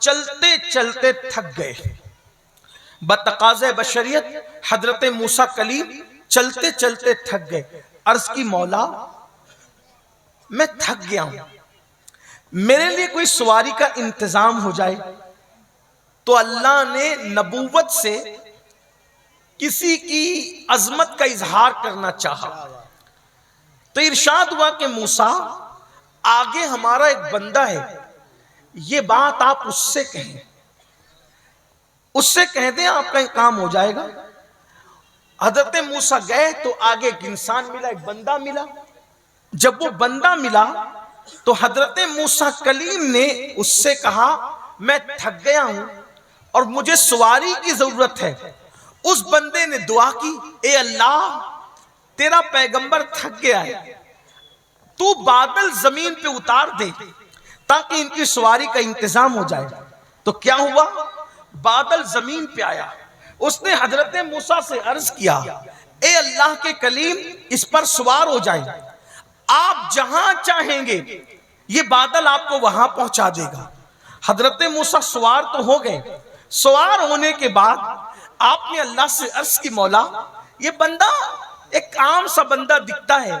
چلتے چلتے تھک گئے. بتقاضۂ بشریت حضرت موسیٰ کلیم چلتے چلتے تھک گئے. عرض کی مولا میں تھک گیا ہوں, میرے لیے کوئی سواری کا انتظام ہو جائے. تو اللہ نے نبوت سے کسی کی عظمت کا اظہار کرنا چاہا, تو ارشاد ہوا کہ موسیٰ آگے ہمارا ایک بندہ ہے, یہ بات آپ اس سے کہیں, اس سے کہہ دیں آپ کا کام ہو جائے گا. حضرت موسیٰ گئے تو آگے ایک انسان ملا, ایک بندہ ملا. جب وہ بندہ ملا تو حضرت موسیٰ کلیم نے اس سے کہا میں تھک گیا ہوں اور مجھے سواری کی ضرورت ہے. اس بندے نے دعا کی, اے اللہ تیرا پیغمبر تھک گیا ہے, تو بادل زمین پہ اتار دے تاکہ ان کی سواری کا انتظام ہو جائے. تو کیا ہوا, بادل زمین پہ آیا. اس نے حضرت موسیٰ سے عرض کیا, اے اللہ کے کلیم اس پر سوار ہو جائیں, آپ جہاں چاہیں گے یہ بادل آپ کو وہاں پہنچا دے گا. حضرت موسیٰ سوار تو ہو گئے. سوار ہونے کے بعد آپ نے اللہ سے عرض کی, مولا یہ بندہ ایک عام سا بندہ دکھتا ہے,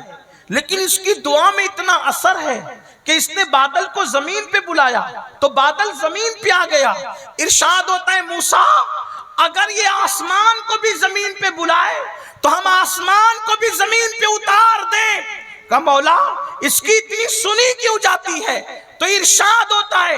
لیکن اس کی دعا میں اتنا اثر ہے کہ اس نے بادل کو زمین پہ بلایا تو بادل زمین پہ آ گیا. ارشاد ہوتا ہے موسیٰ اگر یہ آسمان کو بھی زمین پہ بلائے تو ہم آسمان کو بھی زمین پہ اتار دیں. کہ مولا اس کی اتنی سنی کیوں جاتی ہے؟ تو ارشاد ہوتا ہے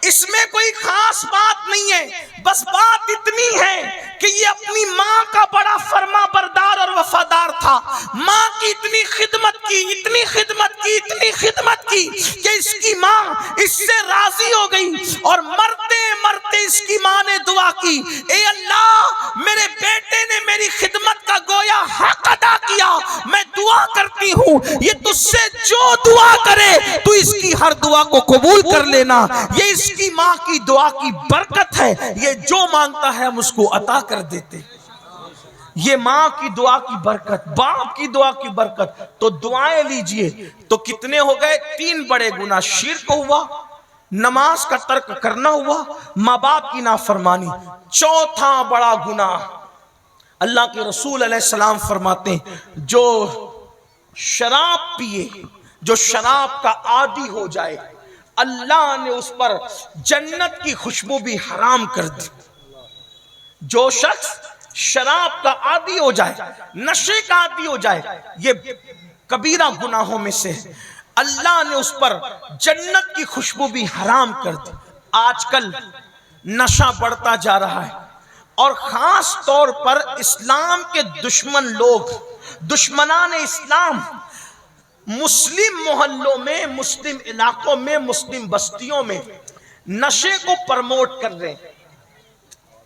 اس میں کوئی خاص بات نہیں ہے, بس بات اتنی ہے کہ یہ اپنی ماں کا بڑا فرما بردار اور وفادار تھا. ماں کی اتنی خدمت کی, اتنی خدمت کی, اتنی خدمت کی کہ اس کی ماں اس سے راضی ہو گئی, اور مرتے مرتے اس کی ماں نے دعا کی, اے اللہ میرے بیٹے نے میری خدمت کا گویا حق ادا کیا, میں دعا کرتی ہوں یہ تجھ سے جو دعا کرے تو اس کی ہر دعا کو قبول کر لینا. یہ اس کی ماں کی دعا کی برکت ہے, یہ جو مانگتا ہے ہم اس کو عطا کر دیتے. یہ ماں کی دعا کی برکت, باپ کی دعا کی برکت. تو دعائیں لیجئے. تو کتنے ہو گئے؟ 3 بڑے گناہ. شرک ہوا, نماز کا ترک کرنا ہوا, ماں باپ کی نافرمانی. چوتھا بڑا گناہ اللہ کے رسول علیہ السلام فرماتے ہیں جو شراب پیے, جو شراب کا عادی ہو جائے, اللہ نے اس پر جنت کی خوشبو بھی حرام کر دی. جو شخص شراب کا عادی ہو جائے, نشے کا عادی ہو جائے, یہ کبیرہ گناہوں میں سے, اللہ نے اس پر جنت کی خوشبو بھی حرام کر دی. آج کل نشہ بڑھتا جا رہا ہے, اور خاص طور پر اسلام کے دشمن لوگ, دشمنان اسلام مسلم محلوں میں, مسلم علاقوں میں, مسلم بستیوں میں نشے کو پرموٹ کر رہے ہیں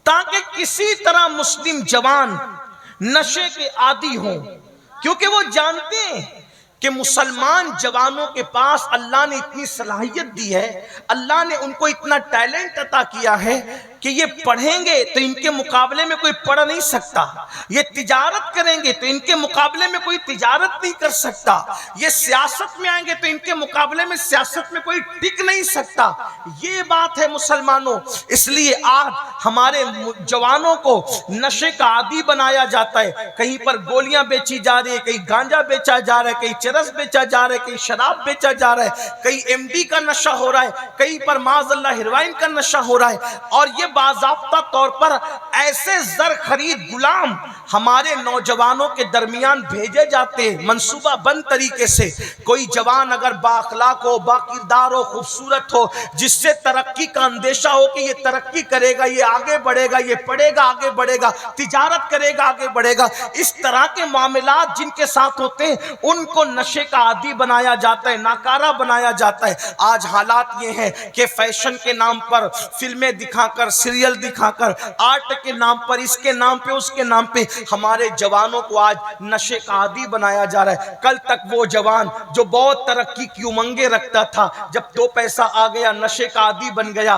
تاکہ کسی طرح مسلم جوان نشے کے عادی ہوں, کیونکہ وہ جانتے ہیں کہ مسلمان جوانوں کے پاس اللہ نے اتنی صلاحیت دی ہے, اللہ نے ان کو اتنا ٹیلنٹ عطا کیا ہے کہ یہ پڑھیں گے تو ان کے مقابلے میں کوئی پڑھ نہیں سکتا, یہ تجارت کریں گے تو ان کے مقابلے میں کوئی تجارت نہیں کر سکتا, یہ سیاست میں آئیں گے تو ان کے مقابلے میں سیاست میں کوئی ٹک نہیں سکتا. یہ بات ہے مسلمانوں. اس لیے آج ہمارے جوانوں کو نشے کا عادی بنایا جاتا ہے. کہیں پر گولیاں بیچی جا رہی ہے, کہیں گانجا بیچا جا رہا ہے, کہیں چرس بیچا جا رہا ہے, کہیں شراب بیچا جا رہا ہے, کہیں ایم ڈی کا نشہ ہو رہا ہے, کہیں پر معاذ اللہ ہیروئن کا نشہ ہو رہا ہے. اور یہ باضابطہ طور پر ایسے زر خرید غلام ہمارے نوجوانوں کے درمیان بھیجے جاتے ہیں منصوبہ بند طریقے سے. کوئی جوان اگر با اخلاق ہو, با کردار ہو, خوبصورت ہو, جس سے ترقی کا اندیشہ ہو کہ یہ ترقی کرے گا, یہ آگے بڑھے گا, یہ پڑھے گا آگے بڑھے گا, تجارت کرے گا آگے بڑھے گا, اس طرح کے معاملات جن کے ساتھ ہوتے ہیں ان کو نشے کا عادی بنایا جاتا ہے, ناکارہ بنایا جاتا ہے. آج حالات یہ ہیں کہ فیشن کے نام پر فلمیں دکھا کر, سیریل دکھا کر, آرٹ کے نام پر, اس کے نام پہ, اس کے نام پہ ہمارے جوانوں کو آج نشے کا عادی بنایا جا رہا ہے. کل تک وہ جوان جو بہت ترقی کی امنگیں رکھتا تھا, جب 2 پیسہ آ گیا نشے کا عادی بن گیا,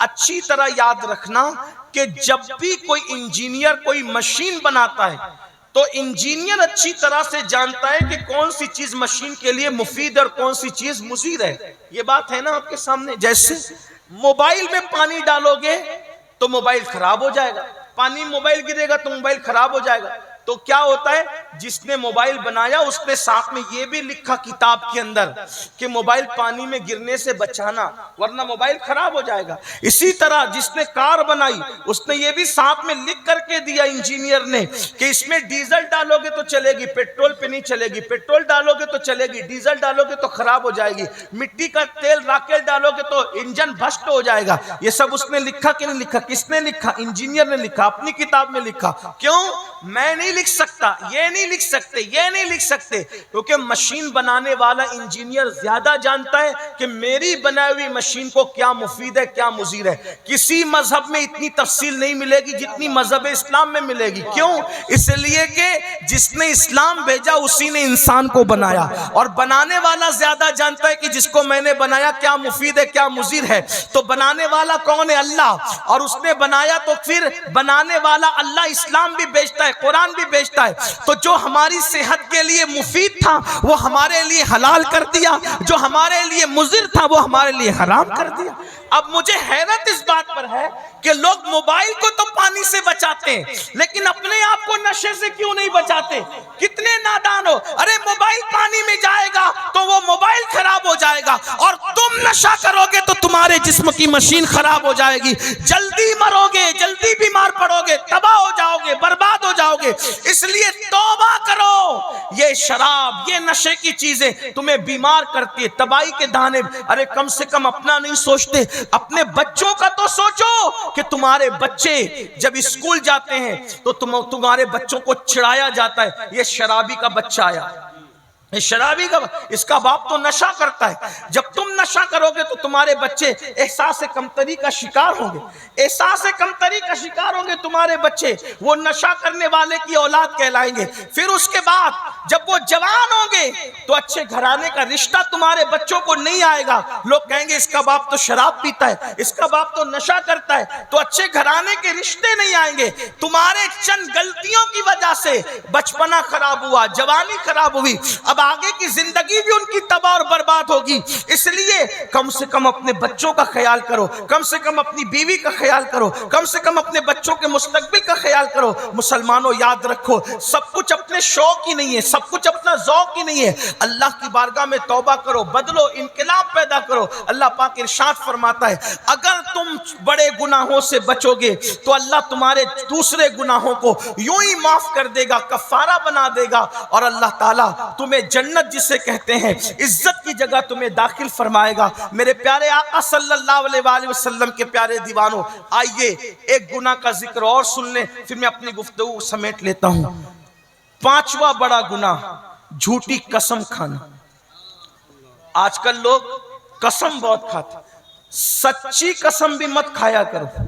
اچھی طرح یاد رکھنا کہ جب بھی کوئی انجینئر کوئی مشین بناتا ہے تو انجینئر اچھی طرح سے جانتا ہے کہ کون سی چیز مشین کے لیے مفید اور کون سی چیز مضر ہے. یہ بات ہے نا آپ کے سامنے. جیسے موبائل میں پانی ڈالو گے تو موبائل خراب ہو جائے گا, پانی موبائل گرے گا تو موبائل خراب ہو جائے گا. تو کیا ہوتا ہے, جس نے موبائل بنایا اس نے ساتھ میں یہ بھی لکھا کتاب کے اندر کہ موبائل پانی میں گرنے سے بچانا ورنہ موبائل خراب ہو جائے گا. اسی طرح جس نے کار بنائی اس نے یہ بھی ساتھ میں لکھ کر کے دیا انجینئر نے کہ اس میں ڈیزل ڈالو گے تو چلے گی, پیٹرول پہ نہیں چلے گی, پیٹرول ڈالو گے تو چلے گی, ڈیزل ڈالو گے تو خراب ہو جائے گی, مٹی کا تیل راکٹ ڈالو گے تو انجن بھسٹ ہو جائے گا. یہ سب اس نے لکھا کہ نہیں لکھا؟ کس نے لکھا؟ انجینئر نے لکھا, اپنی کتاب میں لکھا. کیوں؟ میں نہیں لکھ سکتا, یہ نہیں لکھ سکتے, یہ نہیں لکھ سکتے, کیونکہ مشین بنانے والا انجینئر زیادہ جانتا ہے کہ میری بنائی ہوئی مشین کو کیا مفید ہے کیا مضر ہے. کسی مذہب میں اتنی تفصیل نہیں ملے گی جتنی مذہب اسلام میں ملے گی. کیوں؟ اس لیے کہ جس نے اسلام بھیجا اسی نے انسان کو بنایا, اور بنانے والا زیادہ جانتا ہے کہ جس کو میں نے بنایا کیا مفید ہے کیا مضر ہے. تو بنانے والا کون ہے؟ اللہ. اور اس نے بنایا تو پھر بنانے والا اللہ اسلام بھی بیچتا ہے, قرآن بھی بیچتا ہے. تو جو ہماری صحت کے لیے مفید تھا وہ ہمارے لیے حلال کر دیا, جو ہمارے لیے مضر تھا وہ ہمارے لیے حرام کر دیا. اب مجھے حیرت اس بات پر ہے کہ لوگ موبائل کو تو پانی سے بچاتے ہیں لیکن اپنے آپ کو نشے سے کیوں نہیں بچاتے؟ کتنے نادان ہو. ارے موبائل پانی میں جائے گا تو وہ موبائل خراب ہو جائے گا, اور تم نشہ کرو گے تو تمہارے جسم کی مشین خراب ہو جائے گی, جلدی مرو گے, جلدی بیمار پڑو گے, تباہ ہو جاؤ گے, برباد ہو جاؤ گے. اس لیے توبہ کرو. یہ شراب, یہ نشے کی چیزیں تمہیں بیمار کرتی ہے, تباہی کے دانے. ارے کم سے کم اپنا نہیں سوچتے, اپنے بچوں کا تو سوچو کہ تمہارے بچے جب اسکول جاتے ہیں تو تمہارے بچوں کو چڑھایا جاتا ہے یہ شرابی کا بچہ آیا, یہ شرابی کا, اس کا باپ تو نشہ کرتا ہے. جب تم نشہ کرو گے تو تمہارے بچے احساس کمتری کا شکار ہوں گے, احساس کمتری کا شکار ہوں گے تمہارے بچے, وہ نشہ کرنے والے کی اولاد کہلائیں گے. پھر اس کے بعد جب وہ جوان ہوں گے تو اچھے گھرانے کا رشتہ تمہارے بچوں کو نہیں آئے گا. لوگ کہیں گے اس کا باپ تو شراب پیتا ہے, اس کا باپ تو نشہ کرتا ہے, تو اچھے گھرانے کے رشتے نہیں آئیں گے. تمہارے چند غلطیوں کی وجہ سے بچپنا خراب ہوا, جوانی خراب ہوئی, اب آگے کی زندگی بھی ان کی تباہ اور برباد ہوگی. اس لیے کم سے کم اپنے بچوں کا خیال کرو, کم سے کم اپنی بیوی کا خیال کرو, کم سے کم اپنے بچوں کے مستقبل کا خیال کرو. مسلمانوں یاد رکھو, سب کچھ اپنے شوق ہی نہیں ہے, سب کچھ اپنا ذوق ہی نہیں ہے. اللہ کی بارگاہ میں توبہ کرو, بدلو, انقلاب پیدا کرو. اللہ پاک ارشاد فرماتا ہے اگر تم بڑے گناہوں سے بچو گے تو اللہ تمہارے دوسرے گناہوں کو یوں ہی معاف کر دے گا, کفارہ بنا دے گا, اور اللہ تعالیٰ تمہیں جنت جسے کہتے ہیں عزت کی جگہ تمہیں داخل فرمائے گا. میرے پیارے آقا صلی اللہ علیہ وآلہ وسلم کے پیارے دیوانوں, آئیے ایک گناہ کا ذکر اور سن لیں پھر میں اپنی گفتگو سمیٹ لیتا ہوں. 5واں بڑا گناہ جھوٹی قسم کھانا. آج کل لوگ قسم بہت کھاتے, سچی قسم بھی مت کھایا کرو.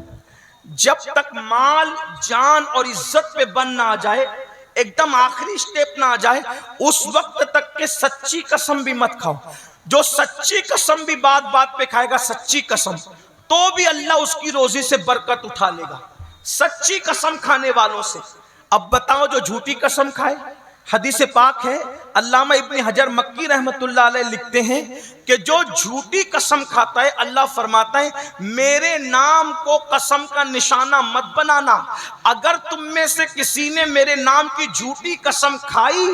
جب تک مال, جان اور عزت پہ بن نہ آ جائے, ایک دم آخری سٹیپ نہ آ جائے, اس وقت تک کہ سچی قسم بھی مت کھاؤ. جو سچی قسم بھی بات بات پہ کھائے گا سچی قسم, تو بھی اللہ اس کی روزی سے برکت اٹھا لے گا سچی قسم کھانے والوں سے. اب بتاؤ جو جھوٹی قسم کھائے, حدیث پاک ہے, علامہ ابن حجر مکی رحمت اللہ علیہ لکھتے ہیں کہ جو جھوٹی قسم کھاتا ہے اللہ فرماتا ہے میرے نام کو قسم کا نشانہ مت بنانا, اگر تم میں سے کسی نے میرے نام کی جھوٹی قسم کھائی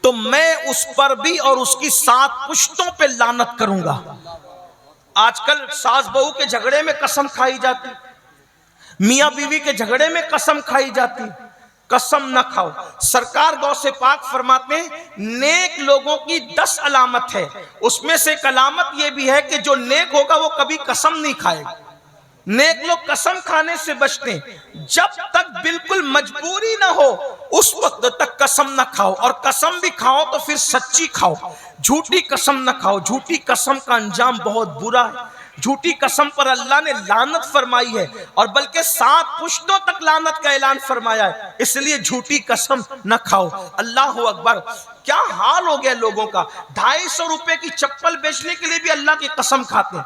تو میں اس پر بھی اور اس کی 7 پشتوں پہ لعنت کروں گا. آج کل ساس بہو کے جھگڑے میں قسم کھائی جاتی, میاں بیوی کے جھگڑے میں قسم کھائی جاتی. قسم نہ کھاؤ. سرکار غوث پاک فرماتے ہیں نیک لوگوں کی 10 علامت ہے, اس میں سے ایک علامت یہ بھی ہے کہ جو نیک ہوگا وہ کبھی قسم نہیں کھائے گا. نیک لوگ قسم کھانے سے بچتے ہیں, جب تک بالکل مجبوری نہ ہو اس وقت تک قسم نہ کھاؤ, اور قسم بھی کھاؤ تو پھر سچی کھاؤ, جھوٹی قسم نہ کھاؤ. جھوٹی قسم کا انجام بہت برا ہے. جھوٹی قسم پر اللہ نے لعنت فرمائی ہے, اور بلکہ 7 پشتوں تک لعنت کا اعلان فرمایا ہے. اس لیے جھوٹی قسم نہ کھاؤ. اللہ اکبر, کیا حال ہو گیا لوگوں کا, 250 روپے کی چپل بیچنے کے لیے بھی اللہ کی قسم کھاتے ہیں.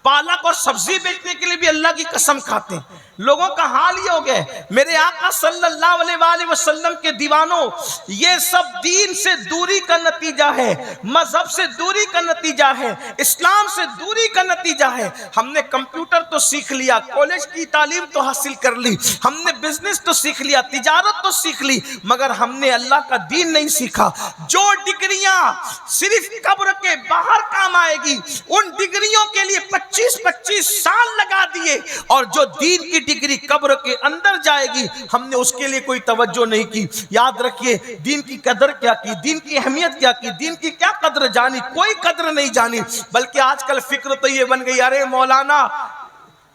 پالک اور سبزی بیچنے کے لیے بھی اللہ کی قسم کھاتے ہیں. لوگوں کا حال یہ ہو گیا ہے. میرے آقا صلی اللہ علیہ وآلہ وسلم کے دیوانوں، یہ سب دین سے دوری کا نتیجہ ہے، مذہب سے دوری کا نتیجہ ہے، اسلام سے دوری کا نتیجہ ہے. ہم نے کمپیوٹر تو سیکھ لیا، کالج کی تعلیم تو حاصل کر لی، ہم نے بزنس تو سیکھ لیا، تجارت تو سیکھ لی، مگر ہم نے اللہ کا دین نہیں سیکھا. جو ڈگریاں صرف قبر کے باہر کام آئے گی، ان ڈگریوں کے لیے 25 سال لگا دیے، اور جو دین کی ڈگری قبر کے اندر جائے گی ہم نے اس کے لیے کوئی توجہ نہیں کی. یاد رکھیے، دین کی قدر کیا کی، دین کی اہمیت کیا کی، دین کی کیا قدر جانی؟ کوئی قدر نہیں جانی. بلکہ آج کل فکر تو یہ بن گئی، ارے مولانا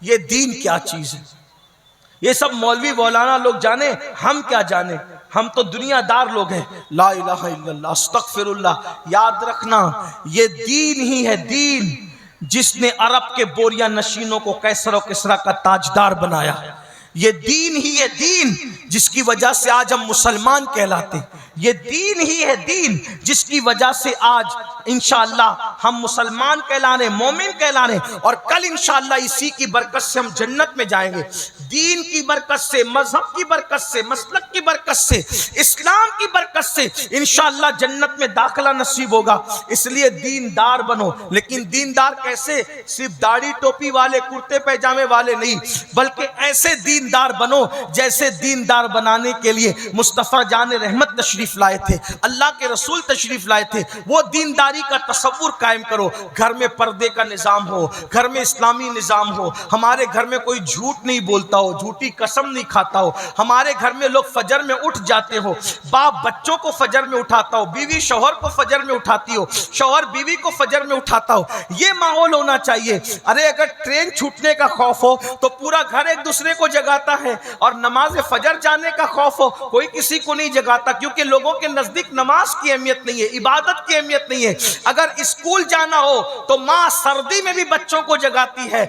یہ دین کیا چیز ہے، یہ سب مولوی مولانا لوگ جانے، ہم کیا جانے، ہم تو دنیا دار لوگ ہیں. لا الہ الا اللہ، استغفر اللہ. یاد رکھنا، یہ دین ہی ہے، دین جس نے عرب کے بوریا نشینوں کو کیسر و کسرا کا تاجدار بنایا. یہ دین ہی ہے، دین جس کی وجہ سے آج ہم مسلمان کہلاتے ہیں. یہ دین ہی ہے، دین جس کی وجہ سے آج انشاءاللہ ہم مسلمان کہلانے، مومن کہلانے، اور کل انشاءاللہ اسی کی برکت سے ہم جنت میں جائیں گے. دین کی برکت سے، مذہب کی برکت سے، مسلک کی برکت سے، اسلام کی برکت سے انشاءاللہ جنت میں داخلہ نصیب ہوگا. اس لیے دیندار بنو. لیکن دیندار کیسے؟ صرف داڑھی ٹوپی والے، کرتے پیجامے والے نہیں، بلکہ ایسے دیندار بنو جیسے دیندار بنانے کے لیے مصطفیٰ جان رحمت تشریف لائے تھے، اللہ کے رسول تشریف لائے تھے. وہ دینداری کا تصور قائم کرو. گھر میں پردے کا نظام ہو، گھر میں اسلامی نظام ہو، ہمارے گھر میں کوئی جھوٹ نہیں بولتا ہو، جھوٹی قسم نہیں کھاتا ہو، ہمارے گھر میں لوگ فجر میں اٹھ جاتے ہو، باپ بچوں کو فجر میں اٹھاتا ہو، بیوی شوہر کو فجر میں اٹھاتی ہو، شوہر بیوی کو فجر میں اٹھاتا ہو. یہ ماحول ہونا چاہیے. ارے اگر ٹرین چھوٹنے کا خوف ہو تو پورا گھر ایک دوسرے کو جگاتا ہے، اور نماز فجر جانے کا خوف ہو کوئی کسی کو نہیں جگاتا، کیونکہ لوگوں کے نزدیک نماز کی اہمیت نہیں ہے، عبادت کی اہمیت نہیں ہے. اگر اسکول جانا ہو تو ماں سردی میں بھی بچوں کو جگاتی ہے،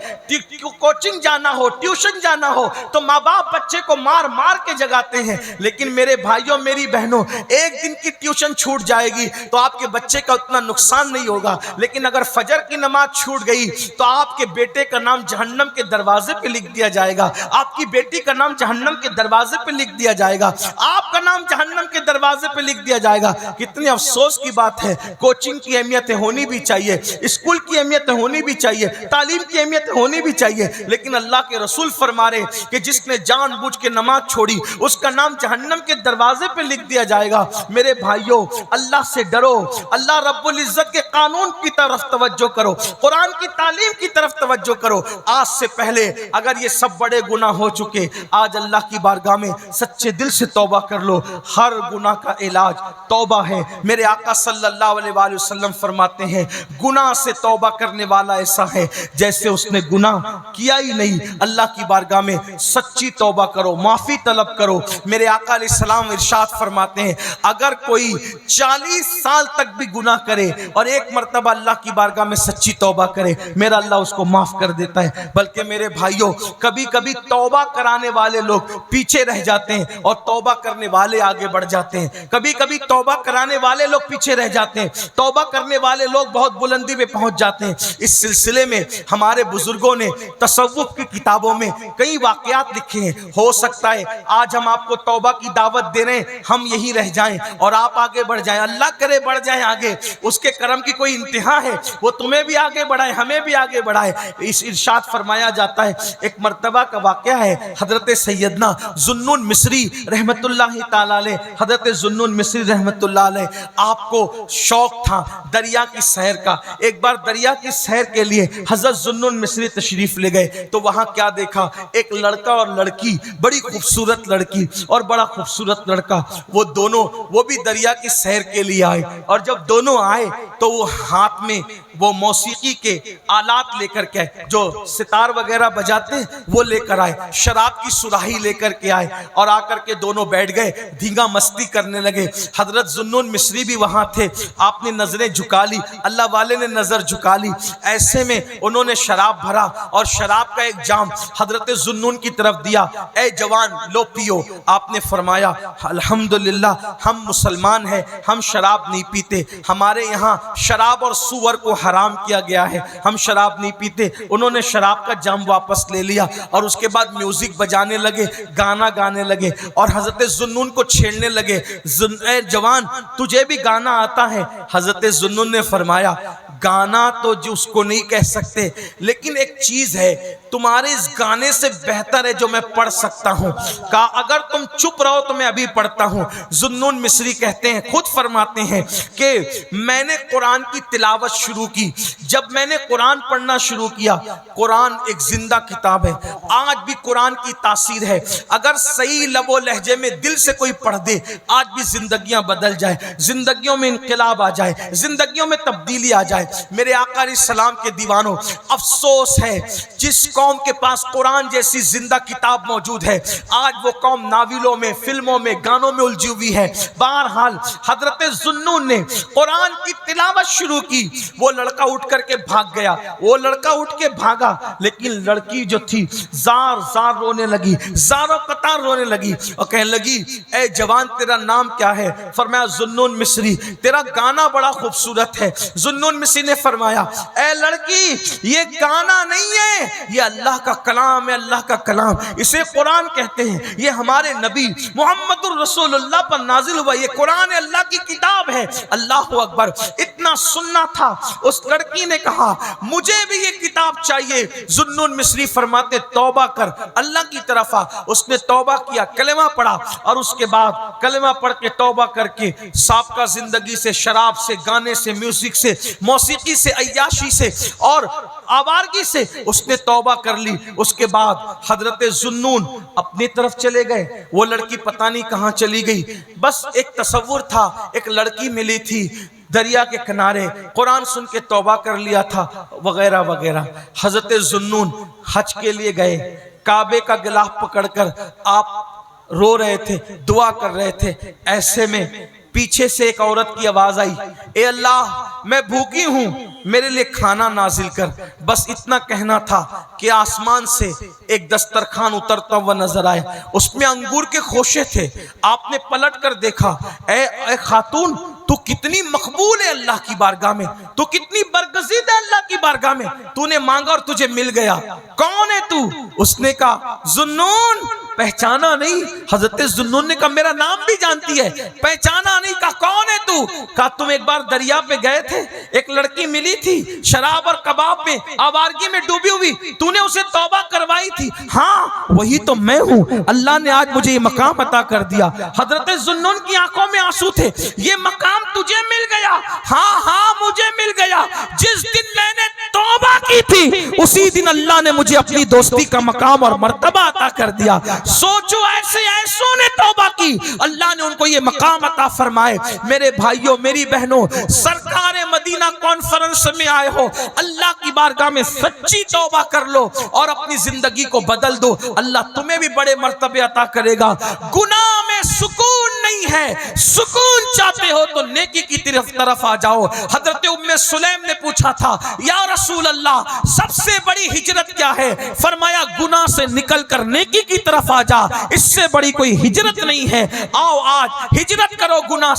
کوچنگ جانا ہو، ٹیوشن جانا ہو تو ماں باپ بچے کو مار مار کے جگاتے ہیں. لیکن میرے بھائیوں، میری بہنوں، ایک دن کی ٹیوشن چھوٹ جائے گی تو آپ کے بچے کا اتنا نقصان نہیں ہوگا. لیکن اگر فجر کی نماز چھوٹ گئی تو آپ کے بیٹے کا نام جہنم کے دروازے پہ لکھ دیا جائے گا، آپ کی بیٹی کا نام جہنم کے دروازے پہ لکھ دیا جائے گا، آپ کا نام جہنم کے دروازے پہ لکھ دیا جائے گا. کتنی افسوس کی بات ہے. کوچنگ کی اہمیت ہونی بھی چاہیے، اسکول کی اہمیت ہونی بھی چاہیے، تعلیم کی اہمیت ہونی بھی چاہیے، لیکن اللہ کے رسول فرما رہے کہ جس نے جان بوجھ کے نماز چھوڑی اس کا نام جہنم کے دروازے پہ لکھ دیا جائے گا. میرے بھائیوں، اللہ سے ڈرو، اللہ رب العزت کے قانون کی طرف توجہ کرو، قرآن کی تعلیم کی طرف توجہ کرو. آج سے پہلے اگر یہ سب بڑے گناہ ہو چکے، آج اللہ کی بارگاہ میں سچے دل سے توبہ کر لو. ہر گناہ کا علاج توبہ ہے. میرے آقا صلی اللہ علیہ وآلہ وسلم فرماتے ہیں گناہ سے توبہ کرنے والا ایسا ہے جیسے اس نے گناہ کیا ہی نہیں. اللہ کی بارگاہ میں سچی توبہ کرو، معافی طلب کرو. میرے آقا علیہ السلام ارشاد فرماتے ہیں اگر کوئی 40 سال تک بھی گناہ کرے اور ایک مرتبہ اللہ کی بارگاہ میں سچی توبہ کرے، میرا اللہ اس کو معاف کر دیتا ہے. بلکہ میرے بھائیوں، کبھی کبھی توبہ کرانے والے لوگ پیچھے رہ جاتے ہیں اور توبہ کرنے والے آگے بڑھ جاتے ہیں. کبھی کبھی توبہ کرانے والے لوگ پیچھے رہ جاتے ہیں، توبہ کرنے والے لوگ بہت بلندی پہ پہنچ جاتے ہیں. اس سلسلے میں ہمارے بزرگوں نے تصوف کی کتابوں میں کئی واقعات لکھے ہیں. ہو سکتا ہے آج ہم آپ کو توبہ کی دعوت دے رہے ہیں، ہم یہی رہ جائیں اور آپ آگے بڑھ جائیں. اللہ کرے بڑھ جائیں آگے، اس کے کرم کی کوئی انتہا ہے، وہ تمہیں بھی آگے بڑھائے، ہمیں بھی آگے بڑھائے. اس ارشاد فرمایا جاتا ہے، ایک مرتبہ کا واقعہ ہے، حضرت سیدنا ذوالنون مصری رحمت اللہ تعالی علیہ، حضرت ذوالنون مصری رحمت اللہ علیہ، آپ کو شوق تھا دریا کی سیر کا. ایک بار دریا کی سیر کے لیے حضرت ذوالنون مصری تشریف لے گئے تو وہاں کیا دیکھا؟ ایک لڑکا اور لڑکی، بڑی خوبصورت لڑکی اور بڑا خوبصورت لڑکا، وہ دونوں وہ بھی دریا کی سیر کے لیے آئے. اور جب دونوں آئے تو وہ ہاتھ میں وہ موسیقی کے آلات لے کر کے، جو ستار وغیرہ بجاتے ہیں وہ لے کر آئے، شراب کی سراہی لے کر کے آئے اور آ کر کے دونوں بیٹھ گئے دھینگا مستی کرنے کرنے لگے. حضرت ذوالنون مصری بھی وہاں تھے. آپ نے نظریں جھکا لی, اللہ والے نے نظر جھکا لی. ایسے میں انہوں نے شراب بھرا اور شراب کا ایک جام حضرت ذوالنون کی طرف دیا. اے جوان لو پیو. آپ نے فرمایا الحمدللہ ہم مسلمان ہیں, ہم شراب نہیں پیتے, ہمارے یہاں شراب اور سور کو حرام کیا گیا ہے, ہم شراب نہیں پیتے. انہوں نے شراب کا جام واپس لے لیا اور اس کے بعد میوزک بجانے لگے, گانا گانے لگے اور حضرت ذوالنون کو چھیڑنے لگے. اے جوان تجھے بھی گانا آتا ہے؟ حضرت ذوالنون نے فرمایا گانا تو جو اس کو نہیں کہہ سکتے, لیکن ایک چیز ہے تمہارے اس گانے سے بہتر ہے جو میں پڑھ سکتا ہوں. کہا اگر تم چپ رہو تو میں ابھی پڑھتا ہوں. ذوالنون مصری کہتے ہیں, خود فرماتے ہیں کہ میں نے قرآن کی تلاوت شروع کی. جب میں نے قرآن پڑھنا شروع کیا, قرآن ایک زندہ کتاب ہے, آج بھی قرآن کی تاثیر ہے. اگر صحیح لب و لہجے میں دل سے کوئی پڑھ دے, آج بھی زندگیاں بدل جائے, زندگیوں میں انقلاب آ جائے, زندگیوں میں تبدیلی آ جائے. میرے آقا علیہ السلام کے دیوانوں, افسوس ہے جس قوم کے پاس قرآن جیسی زندہ کتاب موجود ہے, آج وہ قوم ناولوں میں, فلموں میں, گانوں میں الجھی ہوئی ہے. بہرحال حضرت ذوالنون نے قرآن کی تلاوت شروع کی. وہ لڑکا اٹھ کر کے بھاگ گیا, وہ لڑکا اٹھ کے بھاگا, لیکن لڑکی جو تھی زار زار رونے لگی, زاروں قطار رونے لگی اور کہنے لگی اے جوان تیرا نام کیا ہے؟ فرمایا ذوالنون مصری. تیرا گانا بڑا خوبصورت ہے. ذوالنون مصری نے فرمایا اے لڑکی یہ گانا نہیں ہے, یہ اللہ کا کلام ہے, اللہ کا کلام, اسے قرآن کہتے ہیں. یہ ہمارے نبی محمد الرسول اللہ پر نازل ہوا, یہ قرآن اللہ کی کتاب ہے. اللہ اکبر. اتنا سننا تھا, اس لڑکی نے کہا مجھے بھی یہ کتاب چاہیے. ذوالنون مصری فرماتے توبہ کر, اللہ کی طرف آ. اس نے توبہ کیا, کلمہ پڑھا اور اس کے بعد کلمہ پڑھ کے توبہ کر کے سابقہ زندگی سے, شراب سے, گانے سے, میوزک سے, موسیقی سے, عیاشی سے اور آوارگی سے اس نے توبہ کر لی. اس کے بعد حضرت ذوالنون اپنی طرف چلے گئے. وہ لڑکی پتہ نہیں کہاں چلی گئی. بس ایک تصور تھا, ایک لڑکی ملی تھی دریا کے کنارے, قرآن سن کے توبہ کر لیا تھا وغیرہ وغیرہ. حضرت ذوالنون حج کے لیے گئے, کعبے کا غلاف پکڑ کر آپ رو رہے تھے, دعا کر رہے تھے. ایسے میں پیچھے سے ایک عورت کی آواز آئی, اے اللہ میں بھوکی ہوں, میرے لیے کھانا نازل کر. بس اتنا کہنا تھا کہ آسمان سے ایک دسترخوان اترتا ہوا نظر آیا. اس میں انگور کے خوشے تھے. آپ نے پلٹ کر دیکھا, اے خاتون تو کتنی مقبول ہے اللہ کی بارگاہ میں, تو کتنی برگزید ہے اللہ کی بارگاہ میں, تو نے مانگا اور تجھے مل گیا. کون ہے تو؟ اس نے کہا ذوالنون. پہچانا نہیں. حضرت ذوالنون نے کہا میرا نام بھی جانتی ہے, پہچانا نہیں. کہا کون ہے تو؟ کہا تم ایک بار دریا پہ گئے تھے, ایک لڑکی ملی تھی شراب اور کباب میں, آوارگی میں ڈوبی ہوئی, تو نے اسے توبہ کروائی تھی. ہاں وہی تو میں ہوں, اللہ نے آج مجھے یہ مقام عطا کر دیا. حضرت ذوالنون کی آنکھوں میں آنسو تھے. یہ مقام تجھے مل گیا؟ ہاں ہاں مجھے مل گیا. جس دن میں نے توبہ کی تھی اسی دن اللہ نے مجھے اپنی دوستی کا مقام اور مرتبہ عطا کر دیا. سوچو ایسے ایسوں نے توبہ کی, اللہ نے ان کو یہ مقام عطا فرمائے. میرے بھائیوں میری بہنوں, سرکار مدینہ کانفرنس میں آئے ہو, اللہ کی بارگاہ میں سچی توبہ کر لو اور اپنی زندگی کو بدل دو. اللہ تمہیں بھی بڑے مرتبے عطا کرے گا. گناہ میں سکون نہیں ہے, سکون چاہتے ہو تو نیکی کی طرف آ جاؤ. حضرت ام سلیم نے پوچھا تھا یا رسول اللہ سب سے بڑی ہجرت کیا ہے؟ فرمایا گناہ سے نکل کر نیکی کی طرف آ جا, اس سے بڑی کوئی ہجرت نہیں ہے. آؤ آج ہجرت کرو گناہ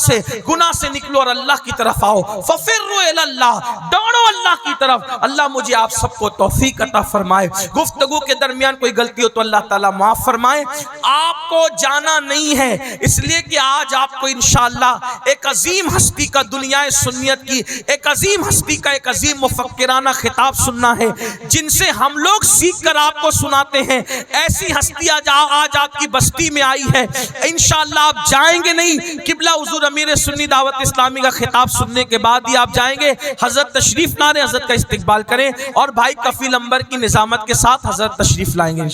سے نکلو اور اللہ کی طرف آؤ. ففروا الی اللہ, دوڑو اللہ کی طرف. اللہ مجھے آپ سب کو توفیق عطا فرمائے. گفتگو کے درمیان کوئی غلطی ہو تو اللہ تعالیٰ معاف فرمائے. آپ کو جانا نہیں ہے اس لیے کہ آج آپ کو انشاءاللہ ایک عظیم ہستی کا, دنیا سنیت کی ایک عظیم ہستی کا ایک عظیم مفکرانہ خطاب سننا ہے, جن سے ہم لوگ سیکھ کر آپ کو سناتے ہیں. ایسی ہستی آج آپ کی بستی میں آئی ہے. انشاءاللہ آپ جائیں گے نہیں, قبلہ حضور امیر سنی دعوت اسلامی کا خطاب سننے کے بعد ہی آپ جائیں گے. حضرت تشریف لائیں, حضرت کا استقبال کریں اور بھائی کفیل انبر کی نظامت کے ساتھ حضرت تشریف لائیں گے.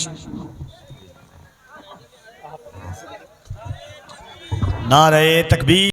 نعرہ تکبیر.